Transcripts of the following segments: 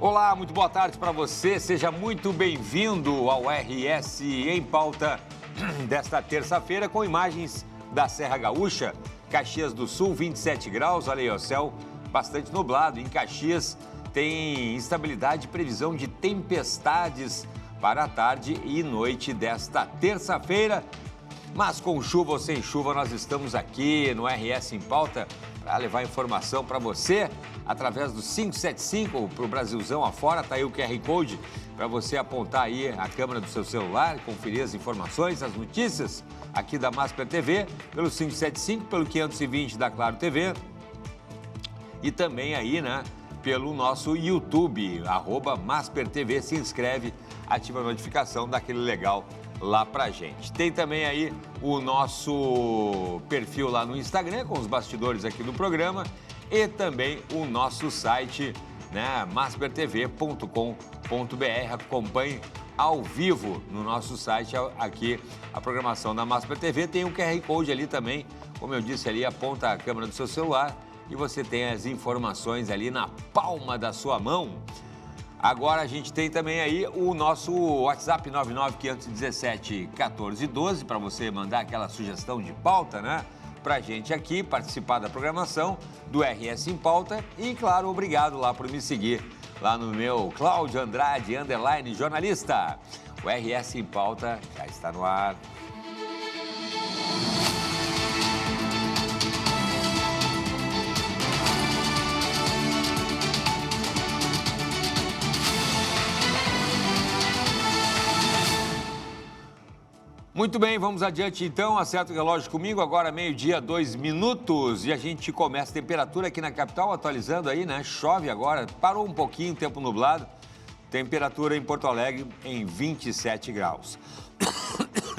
Olá, muito boa tarde para você. Seja muito bem-vindo ao RS em Pauta desta terça-feira com imagens da Serra Gaúcha, Caxias do Sul, 27 graus. Olha aí, o céu bastante nublado. Em Caxias tem instabilidade e previsão de tempestades para a tarde e noite desta terça-feira. Mas com chuva ou sem chuva, nós estamos aqui no RS em Pauta para levar informação para você através do 575 para o Brasilzão afora. Está aí o QR Code para você apontar aí a câmera do seu celular, conferir as informações, as notícias aqui da Masper TV, pelo 575, pelo 520 da Claro TV e também aí, né, pelo nosso YouTube, @Masper TV. Se inscreve, ativa a notificação, dá aquele legal lá pra gente. Tem também aí o nosso perfil lá no Instagram, com os bastidores aqui do programa, e também o nosso site, né, maspertv.com.br. Acompanhe ao vivo no nosso site aqui a programação da Masper TV. Tem um QR Code ali também, como eu disse ali, aponta a câmera do seu celular e você tem as informações ali na palma da sua mão. Agora a gente tem também aí o nosso WhatsApp 995171412 para você mandar aquela sugestão de pauta, né? Pra gente aqui participar da programação do RS em Pauta. E, claro, obrigado lá por me seguir lá no meu Cláudio Andrade, _jornalista. O RS em Pauta já está no ar. Muito bem, vamos adiante então, acerta o relógio comigo, agora 12h, 2 minutos, e a gente começa a temperatura aqui na capital, atualizando aí, né? Chove agora, parou um pouquinho, tempo nublado, temperatura em Porto Alegre em 27 graus.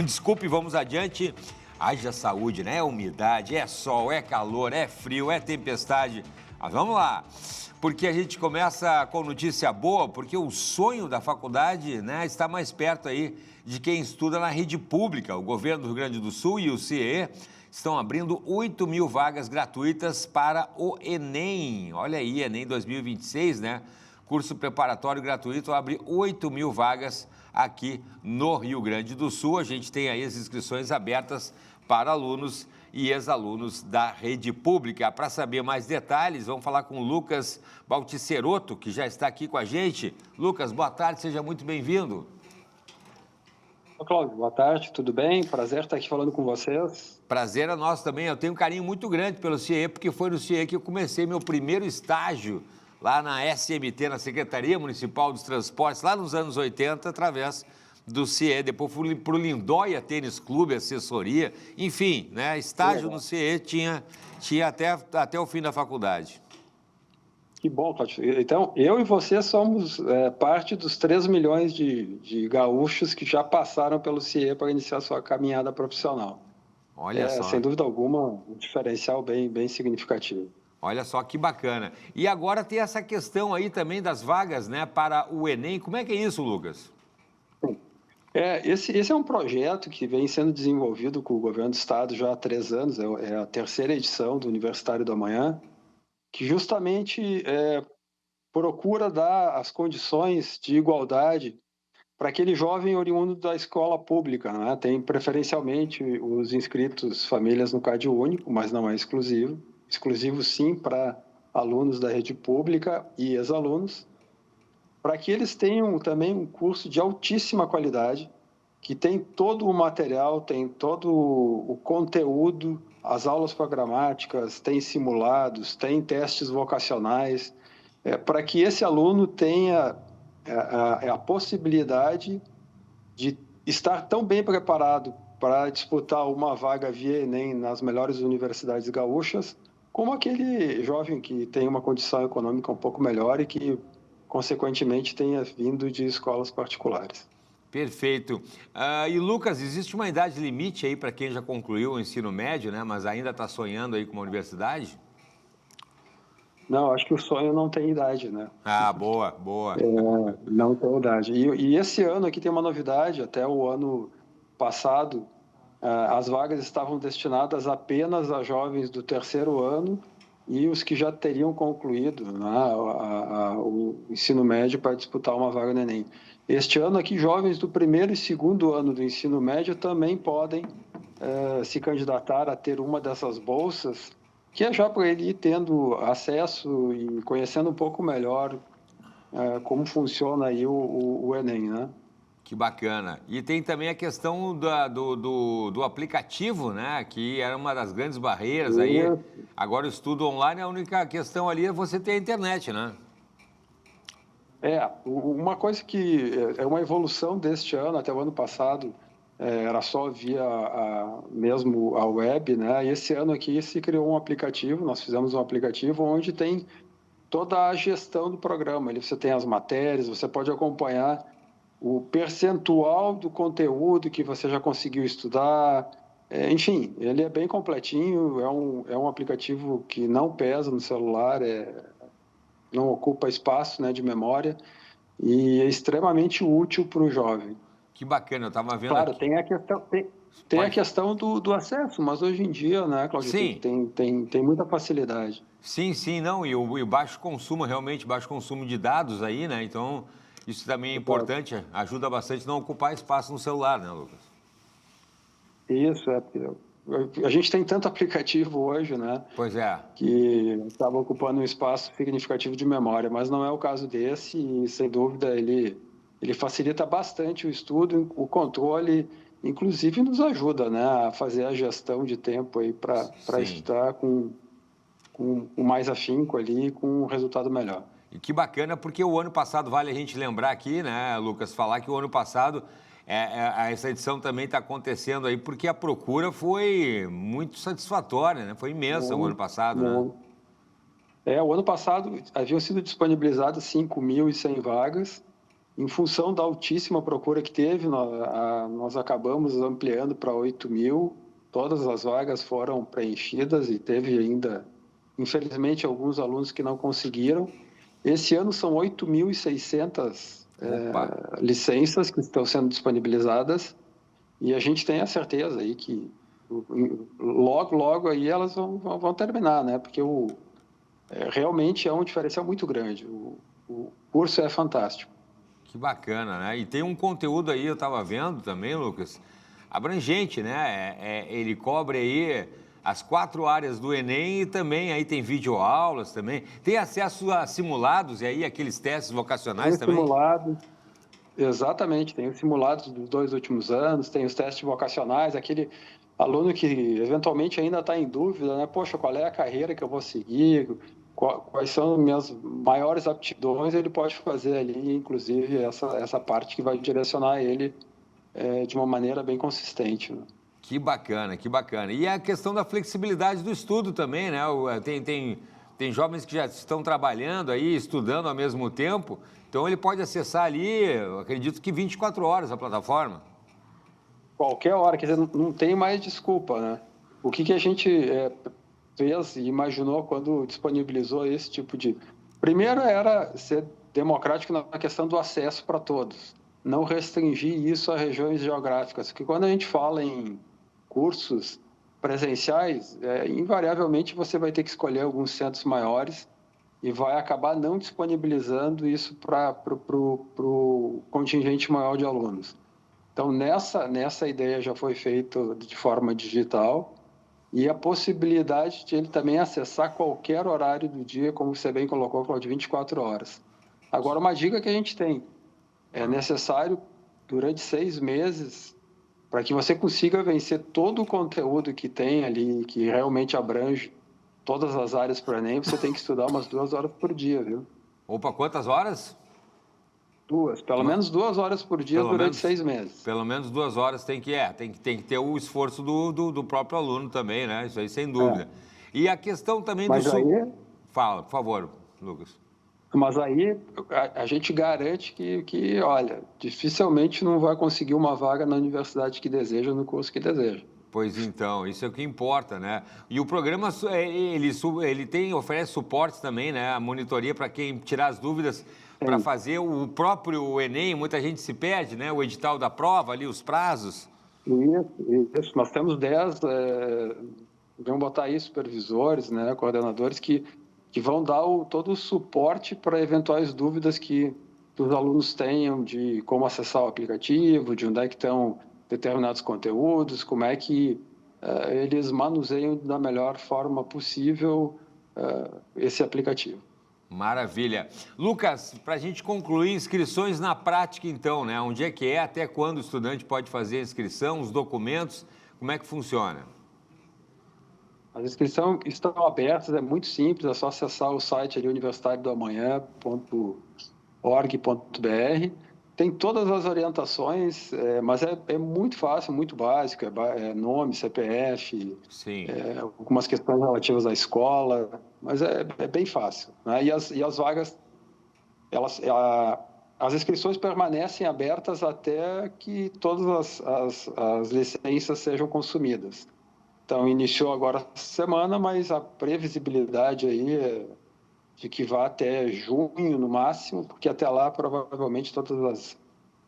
Desculpe, vamos adiante, haja saúde, né? É umidade, é sol, é calor, é frio, é tempestade, mas vamos lá. Porque a gente começa com notícia boa, porque o sonho da faculdade, né, está mais perto aí de quem estuda na rede pública. O governo do Rio Grande do Sul e o CIE estão abrindo 8.000 vagas gratuitas para o Enem. Olha aí, Enem 2026, né? Curso preparatório gratuito abre 8.000 vagas aqui no Rio Grande do Sul. A gente tem aí as inscrições abertas para alunos e ex-alunos da rede pública. Para saber mais detalhes, vamos falar com o Lucas Balticeroto, que já está aqui com a gente. Lucas, boa tarde, seja muito bem-vindo. Ô, Cláudio, boa tarde, tudo bem? Prazer estar aqui falando com vocês. Prazer é nosso também. Eu tenho um carinho muito grande pelo CIE, porque foi no CIE que eu comecei meu primeiro estágio lá na SMT, na Secretaria Municipal dos Transportes, lá nos anos 80, através do CIE. Depois fui para o Lindóia Tênis Clube, assessoria, enfim, né? Estágio no CIE tinha até o fim da faculdade. Que bom, Cláudio. Então, eu e você somos parte dos 3 milhões de gaúchos que já passaram pelo CIE para iniciar sua caminhada profissional. Olha só. Sem dúvida alguma, um diferencial bem significativo. Olha só que bacana. E agora tem essa questão aí também das vagas, né, para o Enem. Como é que é isso, Lucas? Esse é um projeto que vem sendo desenvolvido com o governo do estado já há 3 anos, é a 3ª edição do Universitário do Amanhã, que justamente procura dar as condições de igualdade para aquele jovem oriundo da escola pública, né? Tem preferencialmente os inscritos famílias no Cade Único, mas não é exclusivo. Exclusivo sim para alunos da rede pública e ex-alunos, para que eles tenham também um curso de altíssima qualidade, que tem todo o material, tem todo o conteúdo, as aulas programáticas, tem simulados, tem testes vocacionais, para que esse aluno tenha a possibilidade de estar tão bem preparado para disputar uma vaga via Enem nas melhores universidades gaúchas, como aquele jovem que tem uma condição econômica um pouco melhor e que, consequentemente, tenha vindo de escolas particulares. Perfeito. E, Lucas, existe uma idade limite aí para quem já concluiu o ensino médio, né, mas ainda está sonhando aí com uma universidade? Não, acho que o sonho não tem idade, né? Ah, boa. Não tem idade. E esse ano aqui tem uma novidade, até o ano passado, as vagas estavam destinadas apenas a jovens do 3º ano e os que já teriam concluído, né, o ensino médio para disputar uma vaga no Enem. Este ano aqui, jovens do primeiro e segundo ano do ensino médio também podem se candidatar a ter uma dessas bolsas, que é já para ele ir tendo acesso e conhecendo um pouco melhor como funciona aí o Enem, né? Que bacana. E tem também a questão do aplicativo, né? Que era uma das grandes barreiras aí. Agora o estudo online, a única questão ali é você ter a internet, né? Uma coisa que é uma evolução deste ano, até o ano passado, era só via mesmo a web, né? E esse ano aqui se criou um aplicativo, nós fizemos um aplicativo onde tem toda a gestão do programa. Ali você tem as matérias, você pode acompanhar o percentual do conteúdo que você já conseguiu estudar. Enfim, ele é bem completinho, é um aplicativo que não pesa no celular, não ocupa espaço, né, de memória e é extremamente útil para o jovem. Que bacana, eu estava vendo claro, aqui. Tem a questão do acesso, mas hoje em dia, né, Cláudio, Sim. Tem muita facilidade. Sim, não, e o baixo consumo, realmente, baixo consumo de dados aí, né? Então, isso também é importante, ajuda bastante a não ocupar espaço no celular, né, Lucas? Isso, a gente tem tanto aplicativo hoje, né? Pois é. Que estava ocupando um espaço significativo de memória, mas não é o caso desse e, sem dúvida, ele facilita bastante o estudo, o controle, inclusive nos ajuda, né, a fazer a gestão de tempo aí para estudar com mais afinco ali, com um resultado melhor. E que bacana, porque o ano passado, vale a gente lembrar aqui, né, Lucas, falar que o ano passado essa edição também está acontecendo aí porque a procura foi muito satisfatória, né? Foi imensa o ano passado, né? O ano passado haviam sido disponibilizadas 5.100 vagas. Em função da altíssima procura que teve, nós acabamos ampliando para 8.000. Todas as vagas foram preenchidas e teve ainda, infelizmente, alguns alunos que não conseguiram. Esse ano são 8.600 licenças que estão sendo disponibilizadas e a gente tem a certeza aí que logo aí elas vão terminar, né? Porque realmente é um diferencial muito grande. O curso é fantástico. Que bacana, né? E tem um conteúdo aí, eu estava vendo também, Lucas, abrangente, né? Ele cobre aí as 4 áreas do Enem e também aí tem videoaulas também. Tem acesso a simulados e aí aqueles testes vocacionais também? Simulados, exatamente. Tem os simulados dos 2 últimos anos, tem os testes vocacionais, aquele aluno que eventualmente ainda está em dúvida, né? Poxa, qual é a carreira que eu vou seguir? Quais são as minhas maiores aptidões? Ele pode fazer ali, inclusive, essa parte que vai direcionar ele de uma maneira bem consistente, né? Que bacana, que bacana. E a questão da flexibilidade do estudo também, né? Tem jovens que já estão trabalhando aí, estudando ao mesmo tempo, então ele pode acessar ali, eu acredito que 24 horas a plataforma. Qualquer hora, quer dizer, não tem mais desculpa, né? O que a gente fez e imaginou quando disponibilizou esse tipo de... Primeiro era ser democrático na questão do acesso para todos, não restringir isso a regiões geográficas, porque quando a gente fala em cursos presenciais, invariavelmente você vai ter que escolher alguns centros maiores e vai acabar não disponibilizando isso para o contingente maior de alunos. Então, nessa ideia já foi feito de forma digital e a possibilidade de ele também acessar qualquer horário do dia, como você bem colocou, Claudio, 24 horas. Agora, uma dica que a gente tem, é necessário, durante 6 meses, para que você consiga vencer todo o conteúdo que tem ali, que realmente abrange todas as áreas para o Enem, você tem que estudar umas 2 horas por dia, viu? Opa, quantas horas? 2, pelo menos 2 horas por dia durante 6 meses. Pelo menos 2 horas tem que ter o esforço do próprio aluno também, né? Isso aí, sem dúvida. E a questão também Mas do... Aí... Fala, por favor, Lucas. Mas aí a gente garante que, olha, dificilmente não vai conseguir uma vaga na universidade que deseja, no curso que deseja. Pois então, isso é o que importa, né? E o programa, ele oferece suportes também, né? A monitoria para quem tirar as dúvidas para fazer o próprio Enem, muita gente se perde, né? O edital da prova ali, os prazos. Isso. Nós temos Devemos botar aí supervisores, né, coordenadores que vão dar todo o suporte para eventuais dúvidas que os alunos tenham de como acessar o aplicativo, de onde é que estão determinados conteúdos, como é que eles manuseiam da melhor forma possível esse aplicativo. Maravilha. Lucas, para a gente concluir, inscrições na prática então, né? Onde é que é, até quando o estudante pode fazer a inscrição, os documentos, como é que funciona? As inscrições estão abertas, é muito simples, é só acessar o site ali universitariodoamanhã.org.br. Tem todas as orientações, mas é muito fácil, muito básico, é nome, CPF, algumas questões relativas à escola, mas é bem fácil, né? E as vagas, as inscrições permanecem abertas até que todas as licenças sejam consumidas. Então, iniciou agora essa semana, mas a previsibilidade aí é de que vá até junho, no máximo, porque até lá, provavelmente, todas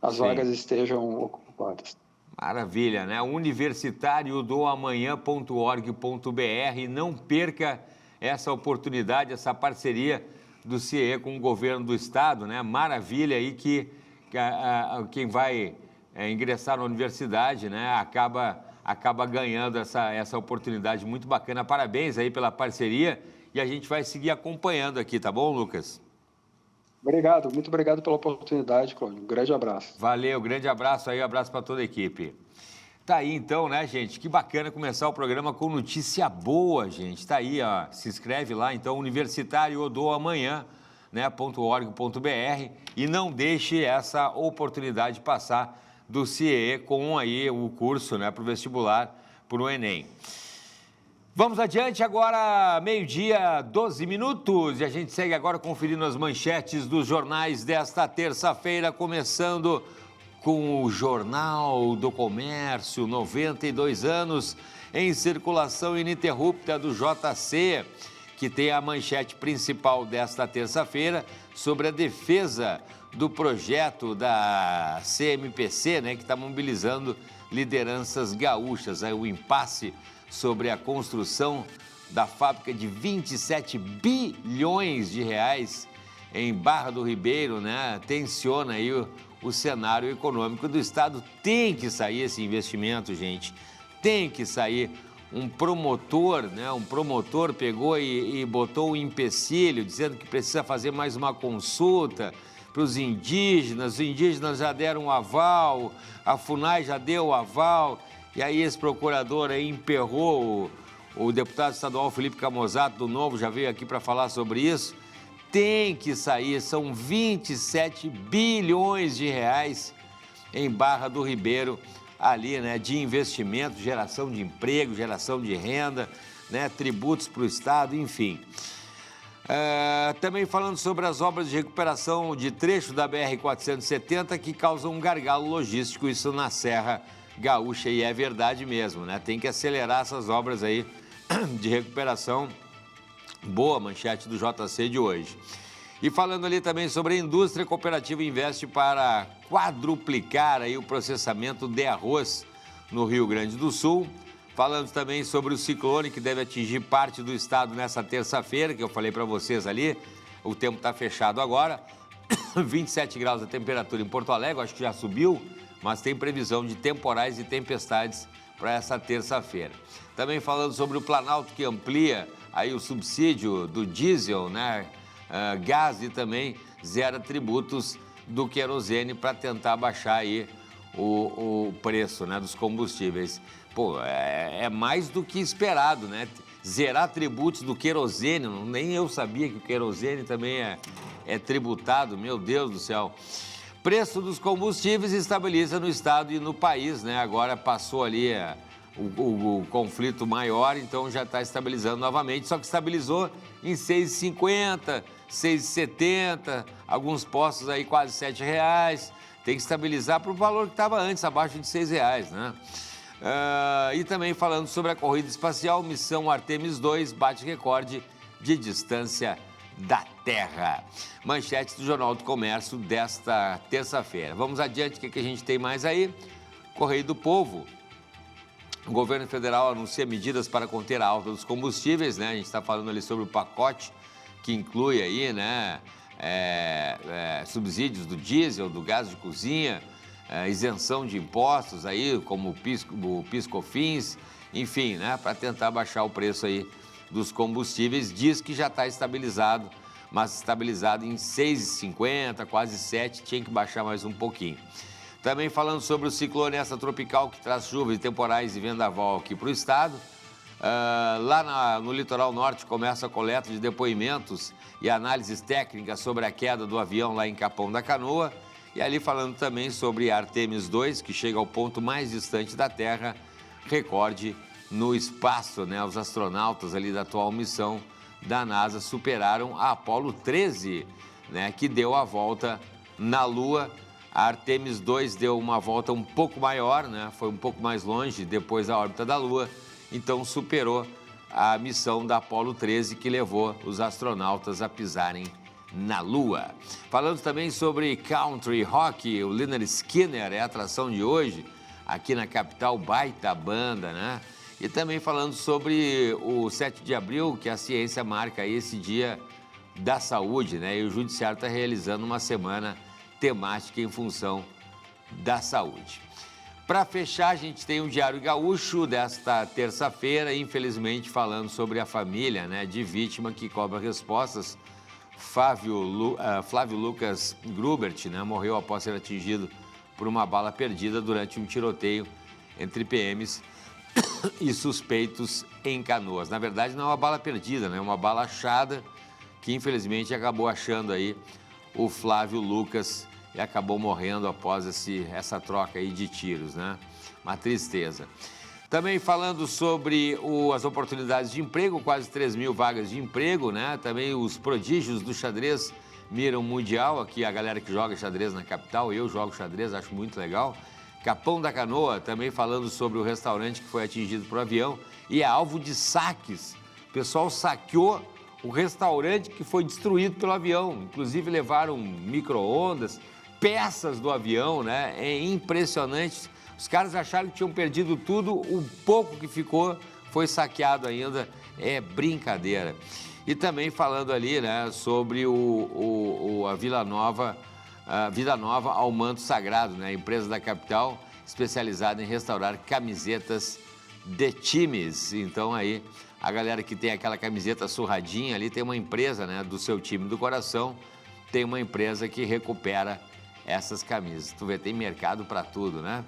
as vagas estejam ocupadas. Maravilha, né? universitariodoamanhã.org.br. Não perca essa oportunidade, essa parceria do CIE com o governo do estado, né? Maravilha aí que quem vai ingressar na universidade, né, acaba ganhando essa oportunidade muito bacana. Parabéns aí pela parceria e a gente vai seguir acompanhando aqui, tá bom, Lucas? Obrigado, muito obrigado pela oportunidade, Cláudio. Um grande abraço. Valeu, grande abraço aí, abraço para toda a equipe. Tá aí então, né, gente? Que bacana começar o programa com notícia boa, gente. Tá aí, ó. Se inscreve lá, então, universitariodoamanhã, né, .org.br, e não deixe essa oportunidade passar do CIE com aí o curso, né, para o vestibular, para o Enem. Vamos adiante, agora 12h, 12 minutos, e a gente segue agora conferindo as manchetes dos jornais desta terça-feira, começando com o Jornal do Comércio, 92 anos, em circulação ininterrupta do JC, que tem a manchete principal desta terça-feira sobre a defesa do projeto da CMPC, né, que está mobilizando lideranças gaúchas, aí o impasse sobre a construção da fábrica de 27 bilhões de reais em Barra do Ribeiro, né, tensiona aí o cenário econômico do estado. Tem que sair esse investimento, gente, tem que sair. Um promotor, né, pegou e botou um empecilho, dizendo que precisa fazer mais uma consulta para os indígenas já deram um aval, a FUNAI já deu o aval, e aí esse procurador aí emperrou o deputado estadual Felipe Camozato do Novo, já veio aqui para falar sobre isso. Tem que sair, são 27 bilhões de reais em Barra do Ribeiro, ali, né, de investimento, geração de emprego, geração de renda, né, tributos para o estado, enfim. Também falando sobre as obras de recuperação de trecho da BR-470 que causam um gargalo logístico, isso na Serra Gaúcha, e é verdade mesmo, né? Tem que acelerar essas obras aí de recuperação. Boa manchete do JC de hoje. E falando ali também sobre a indústria, a cooperativa investe para quadruplicar aí o processamento de arroz no Rio Grande do Sul. Falando também sobre o ciclone que deve atingir parte do estado nessa terça-feira, que eu falei para vocês ali. O tempo está fechado agora. 27 graus a temperatura em Porto Alegre, acho que já subiu, mas tem previsão de temporais e tempestades para essa terça-feira. Também falando sobre o Planalto, que amplia aí o subsídio do diesel, né, gás, e também zera tributos do querosene para tentar baixar aí o preço, né, dos combustíveis. Pô, é mais do que esperado, né? Zerar tributos do querosene, nem eu sabia que o querosene também é tributado, meu Deus do céu. Preço dos combustíveis estabiliza no estado e no país, né? Agora passou ali o conflito maior, então já está estabilizando novamente, só que estabilizou em R$ 6,50, R$ 6,70, alguns postos aí quase R$ 7,00. Tem que estabilizar para o valor que estava antes, abaixo de R$ 6,00, né? E também falando sobre a corrida espacial, missão Artemis 2 bate recorde de distância da Terra. Manchetes do Jornal do Comércio desta terça-feira. Vamos adiante, o que a gente tem mais aí? Correio do Povo. O governo federal anuncia medidas para conter a alta dos combustíveis, né? A gente está falando ali sobre o pacote que inclui aí, né, subsídios do diesel, do gás de cozinha, isenção de impostos aí, como o PIS/COFINS, enfim, né, para tentar baixar o preço aí dos combustíveis. Diz que já está estabilizado, mas estabilizado em 6,50, quase 7, tinha que baixar mais um pouquinho. Também falando sobre o ciclone extratropical que traz chuvas, temporais e vendaval aqui para o estado. Lá no litoral norte começa a coleta de depoimentos e análises técnicas sobre a queda do avião lá em Capão da Canoa. E ali falando também sobre Artemis 2, que chega ao ponto mais distante da Terra, recorde no espaço, né? Os astronautas ali da atual missão da NASA superaram a Apollo 13, né? Que deu a volta na Lua. A Artemis 2 deu uma volta um pouco maior, né? Foi um pouco mais longe depois da órbita da Lua, então superou a missão da Apollo 13, que levou os astronautas a pisarem na Lua. Falando também sobre country rock, o Lynyrd Skynyrd é a atração de hoje, aqui na capital, baita banda, né? E também falando sobre o 7 de abril, que a ciência marca aí esse dia da saúde, né? E o Judiciário está realizando uma semana temática em função da saúde. Para fechar, a gente tem o Diário Gaúcho desta terça-feira, infelizmente falando sobre a família, né, de vítima que cobra respostas. Flávio Lucas Grubert, né, morreu após ser atingido por uma bala perdida durante um tiroteio entre PMs e suspeitos em Canoas. Na verdade, não é uma bala perdida, né, é uma bala achada que infelizmente acabou achando aí o Flávio Lucas e acabou morrendo após essa troca aí de tiros, né? Uma tristeza. Também falando sobre as oportunidades de emprego, quase 3.000 vagas de emprego, né? Também os prodígios do xadrez miram mundial, aqui a galera que joga xadrez na capital, eu jogo xadrez, acho muito legal. Capão da Canoa, também falando sobre o restaurante que foi atingido por avião e é alvo de saques. O pessoal saqueou o restaurante que foi destruído pelo avião, inclusive levaram micro-ondas, peças do avião, né? É impressionante. Os caras acharam que tinham perdido tudo, o pouco que ficou foi saqueado ainda, é brincadeira. E também falando ali, né, sobre a Vida Nova ao Manto Sagrado, né? Empresa da capital especializada em restaurar camisetas de times. Então aí a galera que tem aquela camiseta surradinha ali, tem uma empresa, né, do seu time do coração, tem uma empresa que recupera essas camisas. Tu vê, tem mercado para tudo, né?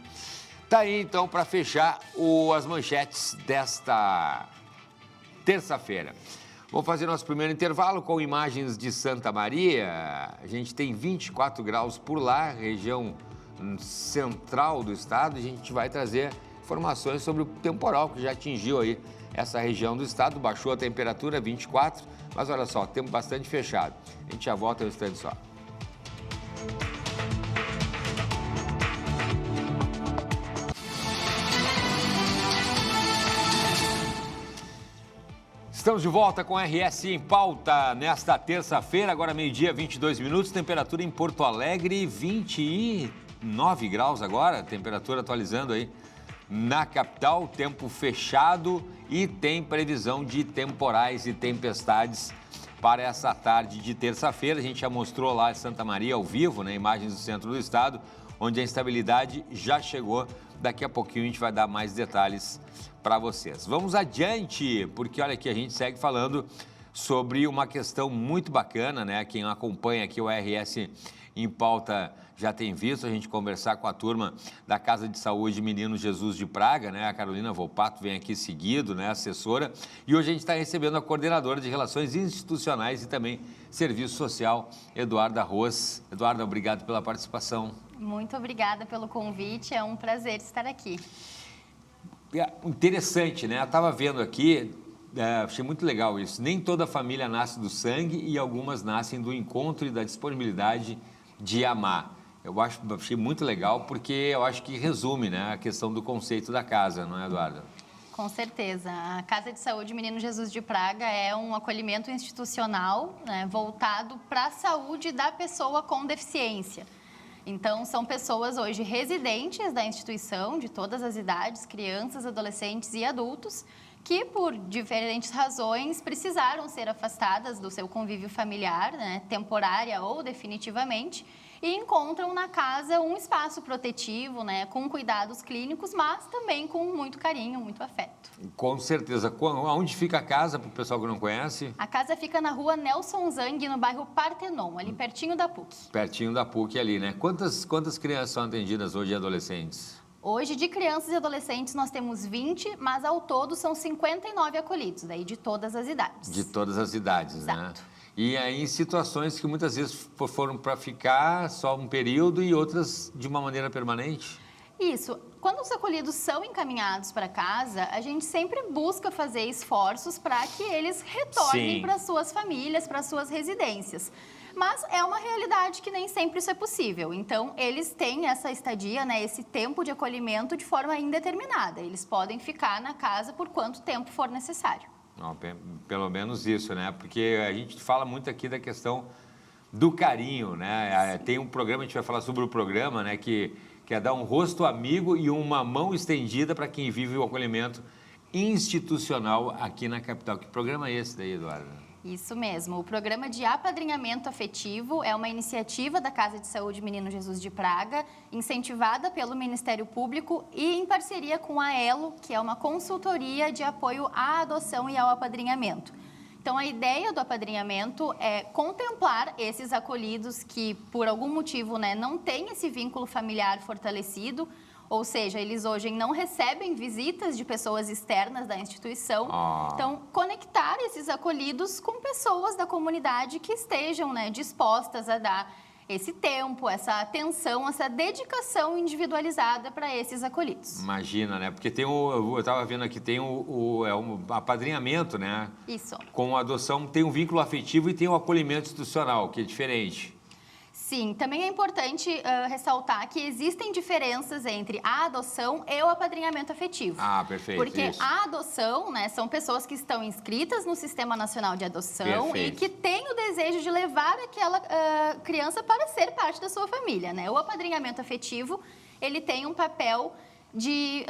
Tá aí, então, para fechar as manchetes desta terça-feira. Vamos fazer nosso primeiro intervalo com imagens de Santa Maria. A gente tem 24 graus por lá, região central do estado. A gente vai trazer informações sobre o temporal que já atingiu aí essa região do estado. Baixou a temperatura, 24, mas olha só, tempo bastante fechado. A gente já volta um instante só. Estamos de volta com RS em Pauta nesta terça-feira, agora meio-dia, 22 minutos, temperatura em Porto Alegre, 29 graus agora, temperatura atualizando aí na capital, tempo fechado e tem previsão de temporais e tempestades para essa tarde de terça-feira. A gente já mostrou lá em Santa Maria ao vivo, né, imagens do centro do estado, onde a instabilidade já chegou. Daqui a pouquinho a gente vai dar mais detalhes para vocês. Vamos adiante, porque olha aqui, a gente segue falando sobre uma questão muito bacana, né? Quem acompanha aqui o RS em Pauta já tem visto a gente conversar com a turma da Casa de Saúde Menino Jesus de Praga, né? A Carolina Volpato vem aqui seguido, né? Assessora. E hoje a gente está recebendo a coordenadora de Relações Institucionais e também Serviço Social, Eduarda Ros. Eduarda, obrigado pela participação. Muito obrigada pelo convite, é um prazer estar aqui. Interessante, né? Eu estava vendo aqui, achei muito legal isso. Nem toda família nasce do sangue e algumas nascem do encontro e da disponibilidade de amar. Achei muito legal porque eu acho que resume, né, a questão do conceito da casa, não é, Eduarda? Com certeza. A Casa de Saúde Menino Jesus de Praga é um acolhimento institucional, né, voltado para a saúde da pessoa com deficiência. Então, são pessoas hoje residentes da instituição, de todas as idades, crianças, adolescentes e adultos, que por diferentes razões precisaram ser afastadas do seu convívio familiar, né, temporária ou definitivamente, e encontram na casa um espaço protetivo, né, com cuidados clínicos, mas também com muito carinho, muito afeto. Com certeza. Onde fica a casa, para o pessoal que não conhece? A casa fica na rua Nelson Zang, no bairro Partenon, ali pertinho da PUC. Pertinho da PUC ali, né? Quantas crianças são atendidas hoje e adolescentes? Hoje, de crianças e adolescentes, nós temos 20, mas ao todo são 59 acolhidos, daí de todas as idades. De todas as idades, Exato. né? E aí em situações que muitas vezes foram para ficar só um período e outras de uma maneira permanente? Isso. Quando os acolhidos são encaminhados para casa, a gente sempre busca fazer esforços para que eles retornem para suas famílias, para suas residências. Mas é uma realidade que nem sempre isso é possível. Então, eles têm essa estadia, né, esse tempo de acolhimento de forma indeterminada. Eles podem ficar na casa por quanto tempo for necessário. Não, pelo menos isso, né? Porque a gente fala muito aqui da questão do carinho, né? Tem um programa, a gente vai falar sobre o programa, né? Que é dar um rosto amigo e uma mão estendida para quem vive o acolhimento institucional aqui na capital. Que programa é esse daí, Eduardo? Isso mesmo. O programa de apadrinhamento afetivo é uma iniciativa da Casa de Saúde Menino Jesus de Praga, incentivada pelo Ministério Público e em parceria com a ELO, que é uma consultoria de apoio à adoção e ao apadrinhamento. Então, a ideia do apadrinhamento é contemplar esses acolhidos que, por algum motivo, né, não têm esse vínculo familiar fortalecido, ou seja, eles hoje não recebem visitas de pessoas externas da instituição. Então, conectar esses acolhidos com pessoas da comunidade que estejam, né, dispostas a dar esse tempo, essa atenção, essa dedicação individualizada para esses acolhidos. Imagina, né? Porque tem eu estava vendo aqui, tem um apadrinhamento, né? Isso. Com a adoção tem um vínculo afetivo e tem um acolhimento institucional, que é diferente. Sim, também é importante ressaltar que existem diferenças entre a adoção e o apadrinhamento afetivo. Ah, perfeito. Porque isso. a adoção, né, são pessoas que estão inscritas no Sistema Nacional de Adoção Perfeito. e que têm o desejo de levar aquela criança para ser parte da sua família, né? O apadrinhamento afetivo, ele tem um papel de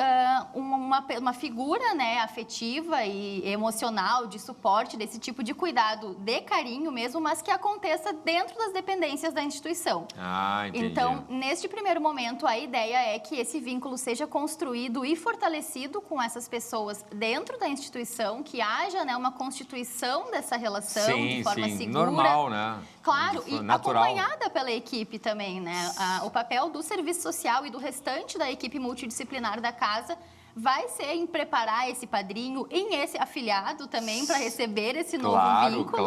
uma figura, né, afetiva e emocional, de suporte, desse tipo de cuidado, de carinho mesmo, mas que aconteça dentro das dependências da instituição. Ah, entendi. Então, neste primeiro momento, a ideia é que esse vínculo seja construído e fortalecido com essas pessoas dentro da instituição, que haja, né, uma constituição dessa relação de forma segura. Normal, né? Claro, e natural. acompanhada pela equipe também, né? O papel do serviço social e do restante da equipe multidisciplinar da casa vai ser em preparar esse padrinho, em esse afilhado também, para receber esse novo vínculo,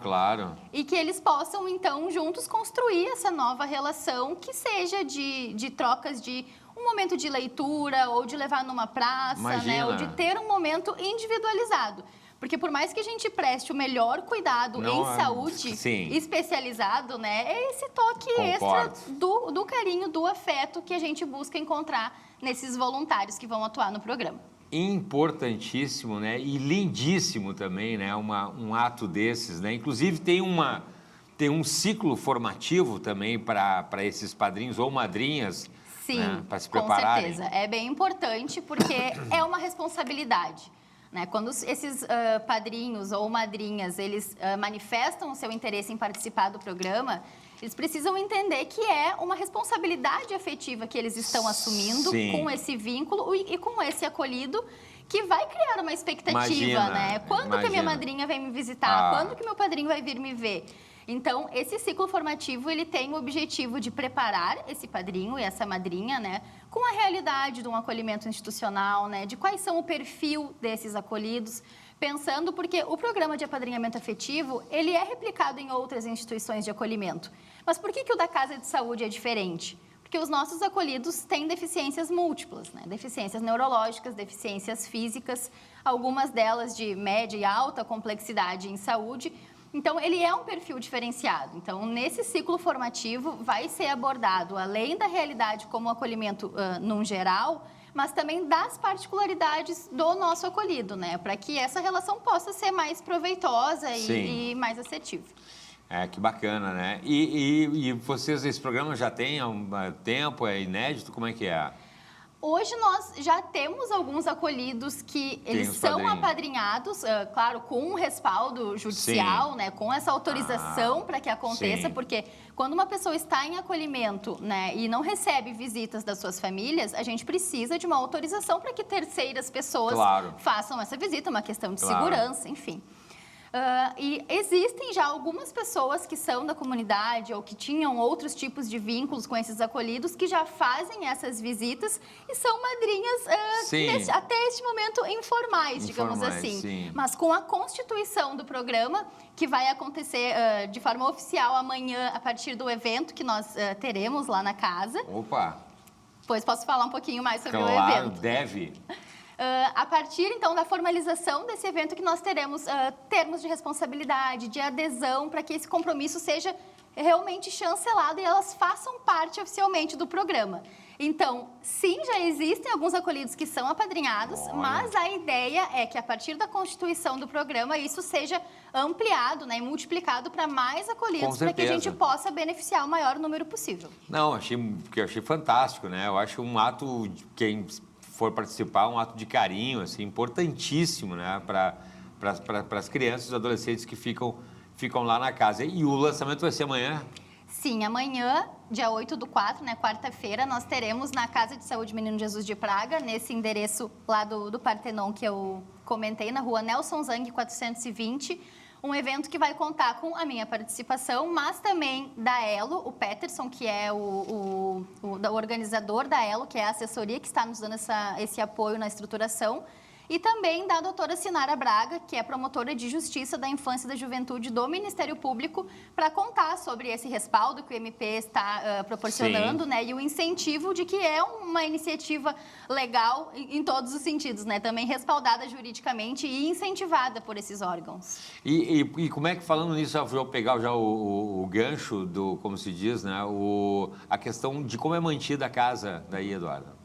Claro. E que eles possam, então, juntos construir essa nova relação que seja de trocas de um momento de leitura ou de levar numa praça, né? Ou de ter um momento individualizado. Porque por mais que a gente preste o melhor cuidado em saúde especializado, né, é esse toque extra do carinho, do afeto que a gente busca encontrar nesses voluntários que vão atuar no programa. Importantíssimo, né? E lindíssimo também, né? Um ato desses, né? Inclusive tem um ciclo formativo também para esses padrinhos ou madrinhas. Sim, né? Para se prepararem. Com certeza. É bem importante porque é uma responsabilidade. Né? Quando esses padrinhos ou madrinhas, eles manifestam o seu interesse em participar do programa, eles precisam entender que é uma responsabilidade afetiva que eles estão assumindo com esse vínculo e com esse acolhido, que vai criar uma expectativa, né? Quando que a minha madrinha vai me visitar? Quando que meu padrinho vai vir me ver? Então, esse ciclo formativo, ele tem o objetivo de preparar esse padrinho e essa madrinha, né, com a realidade de um acolhimento institucional, né, de quais são o perfil desses acolhidos, pensando porque o programa de apadrinhamento afetivo, ele é replicado em outras instituições de acolhimento. Mas por que o da Casa de Saúde é diferente? Porque os nossos acolhidos têm deficiências múltiplas, né? Deficiências neurológicas, deficiências físicas, algumas delas de média e alta complexidade em saúde. Então, ele é um perfil diferenciado. Então, nesse ciclo formativo, vai ser abordado, além da realidade como acolhimento num geral, mas também das particularidades do nosso acolhido, né? Para que essa relação possa ser mais proveitosa e mais assertiva. Que bacana, né? E vocês, esse programa já tem há um tempo, é inédito, como é que é? Hoje nós já temos alguns acolhidos que eles são apadrinhados, claro, com um respaldo judicial, né, com essa autorização para que aconteça, porque quando uma pessoa está em acolhimento, né, e não recebe visitas das suas famílias, a gente precisa de uma autorização para que terceiras pessoas façam essa visita, uma questão de segurança, enfim. E existem já algumas pessoas que são da comunidade ou que tinham outros tipos de vínculos com esses acolhidos que já fazem essas visitas e são madrinhas, até este momento, informais, digamos assim. Sim. Mas com a constituição do programa, que vai acontecer de forma oficial amanhã, a partir do evento que nós teremos lá na casa. Opa! Pois posso falar um pouquinho mais sobre o evento. Claro, deve. A partir, então, da formalização desse evento que nós teremos termos de responsabilidade, de adesão, para que esse compromisso seja realmente chancelado e elas façam parte oficialmente do programa. Então, sim, já existem alguns acolhidos que são apadrinhados, mas a ideia é que, a partir da constituição do programa, isso seja ampliado, né, e multiplicado para mais acolhidos, para que a gente possa beneficiar o maior número possível. Não, eu achei fantástico, né? Eu acho um ato de quem for participar, um ato de carinho, assim, importantíssimo, né, para as crianças e os adolescentes que ficam lá na casa. E o lançamento vai ser amanhã? Sim, amanhã, dia 8/4, né, quarta-feira, nós teremos na Casa de Saúde Menino Jesus de Praga, nesse endereço lá do Partenon que eu comentei, na rua Nelson Zang, 420, um evento que vai contar com a minha participação, mas também da Elo, o Peterson, que é o organizador da Elo, que é a assessoria que está nos dando esse apoio na estruturação, e também da doutora Sinara Braga, que é promotora de Justiça da Infância e da Juventude do Ministério Público, para contar sobre esse respaldo que o MP está proporcionando, né, e o incentivo de que é uma iniciativa legal em todos os sentidos, né, também respaldada juridicamente e incentivada por esses órgãos. E como é que, falando nisso, eu vou pegar já o gancho do, como se diz, né, a questão de como é mantida a casa daí, Eduarda?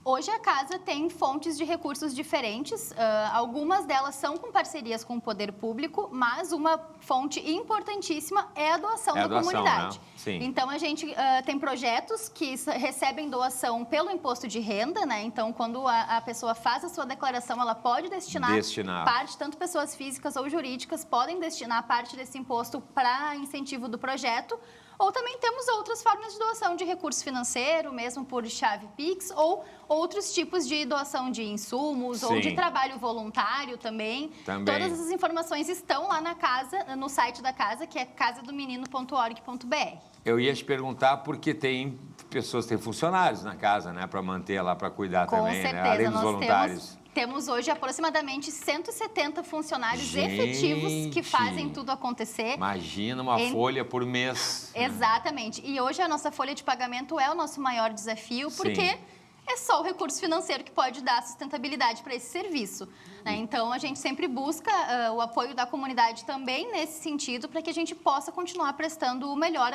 Hoje a casa tem fontes de recursos diferentes, algumas delas são com parcerias com o poder público, mas uma fonte importantíssima é a doação da comunidade. Né? Sim. Então a gente tem projetos que recebem doação pelo imposto de renda, né? Então quando a pessoa faz a sua declaração, ela pode destinar parte, tanto pessoas físicas ou jurídicas podem destinar parte desse imposto para incentivo do projeto. Ou também temos outras formas de doação de recurso financeiro, mesmo por chave Pix, ou outros tipos de doação de insumos, ou de trabalho voluntário também. Todas essas informações estão lá na casa, no site da casa, que é casadomenino.org.br. Eu ia te perguntar porque tem pessoas, tem funcionários na casa, né, para manter lá, para cuidar também, certeza, né, além dos voluntários. Temos hoje aproximadamente 170 funcionários efetivos que fazem tudo acontecer. Imagina uma folha por mês. Exatamente. E hoje a nossa folha de pagamento é o nosso maior desafio, porque é só o recurso financeiro que pode dar sustentabilidade para esse serviço, né? Então, a gente sempre busca o apoio da comunidade também nesse sentido, para que a gente possa continuar prestando o melhor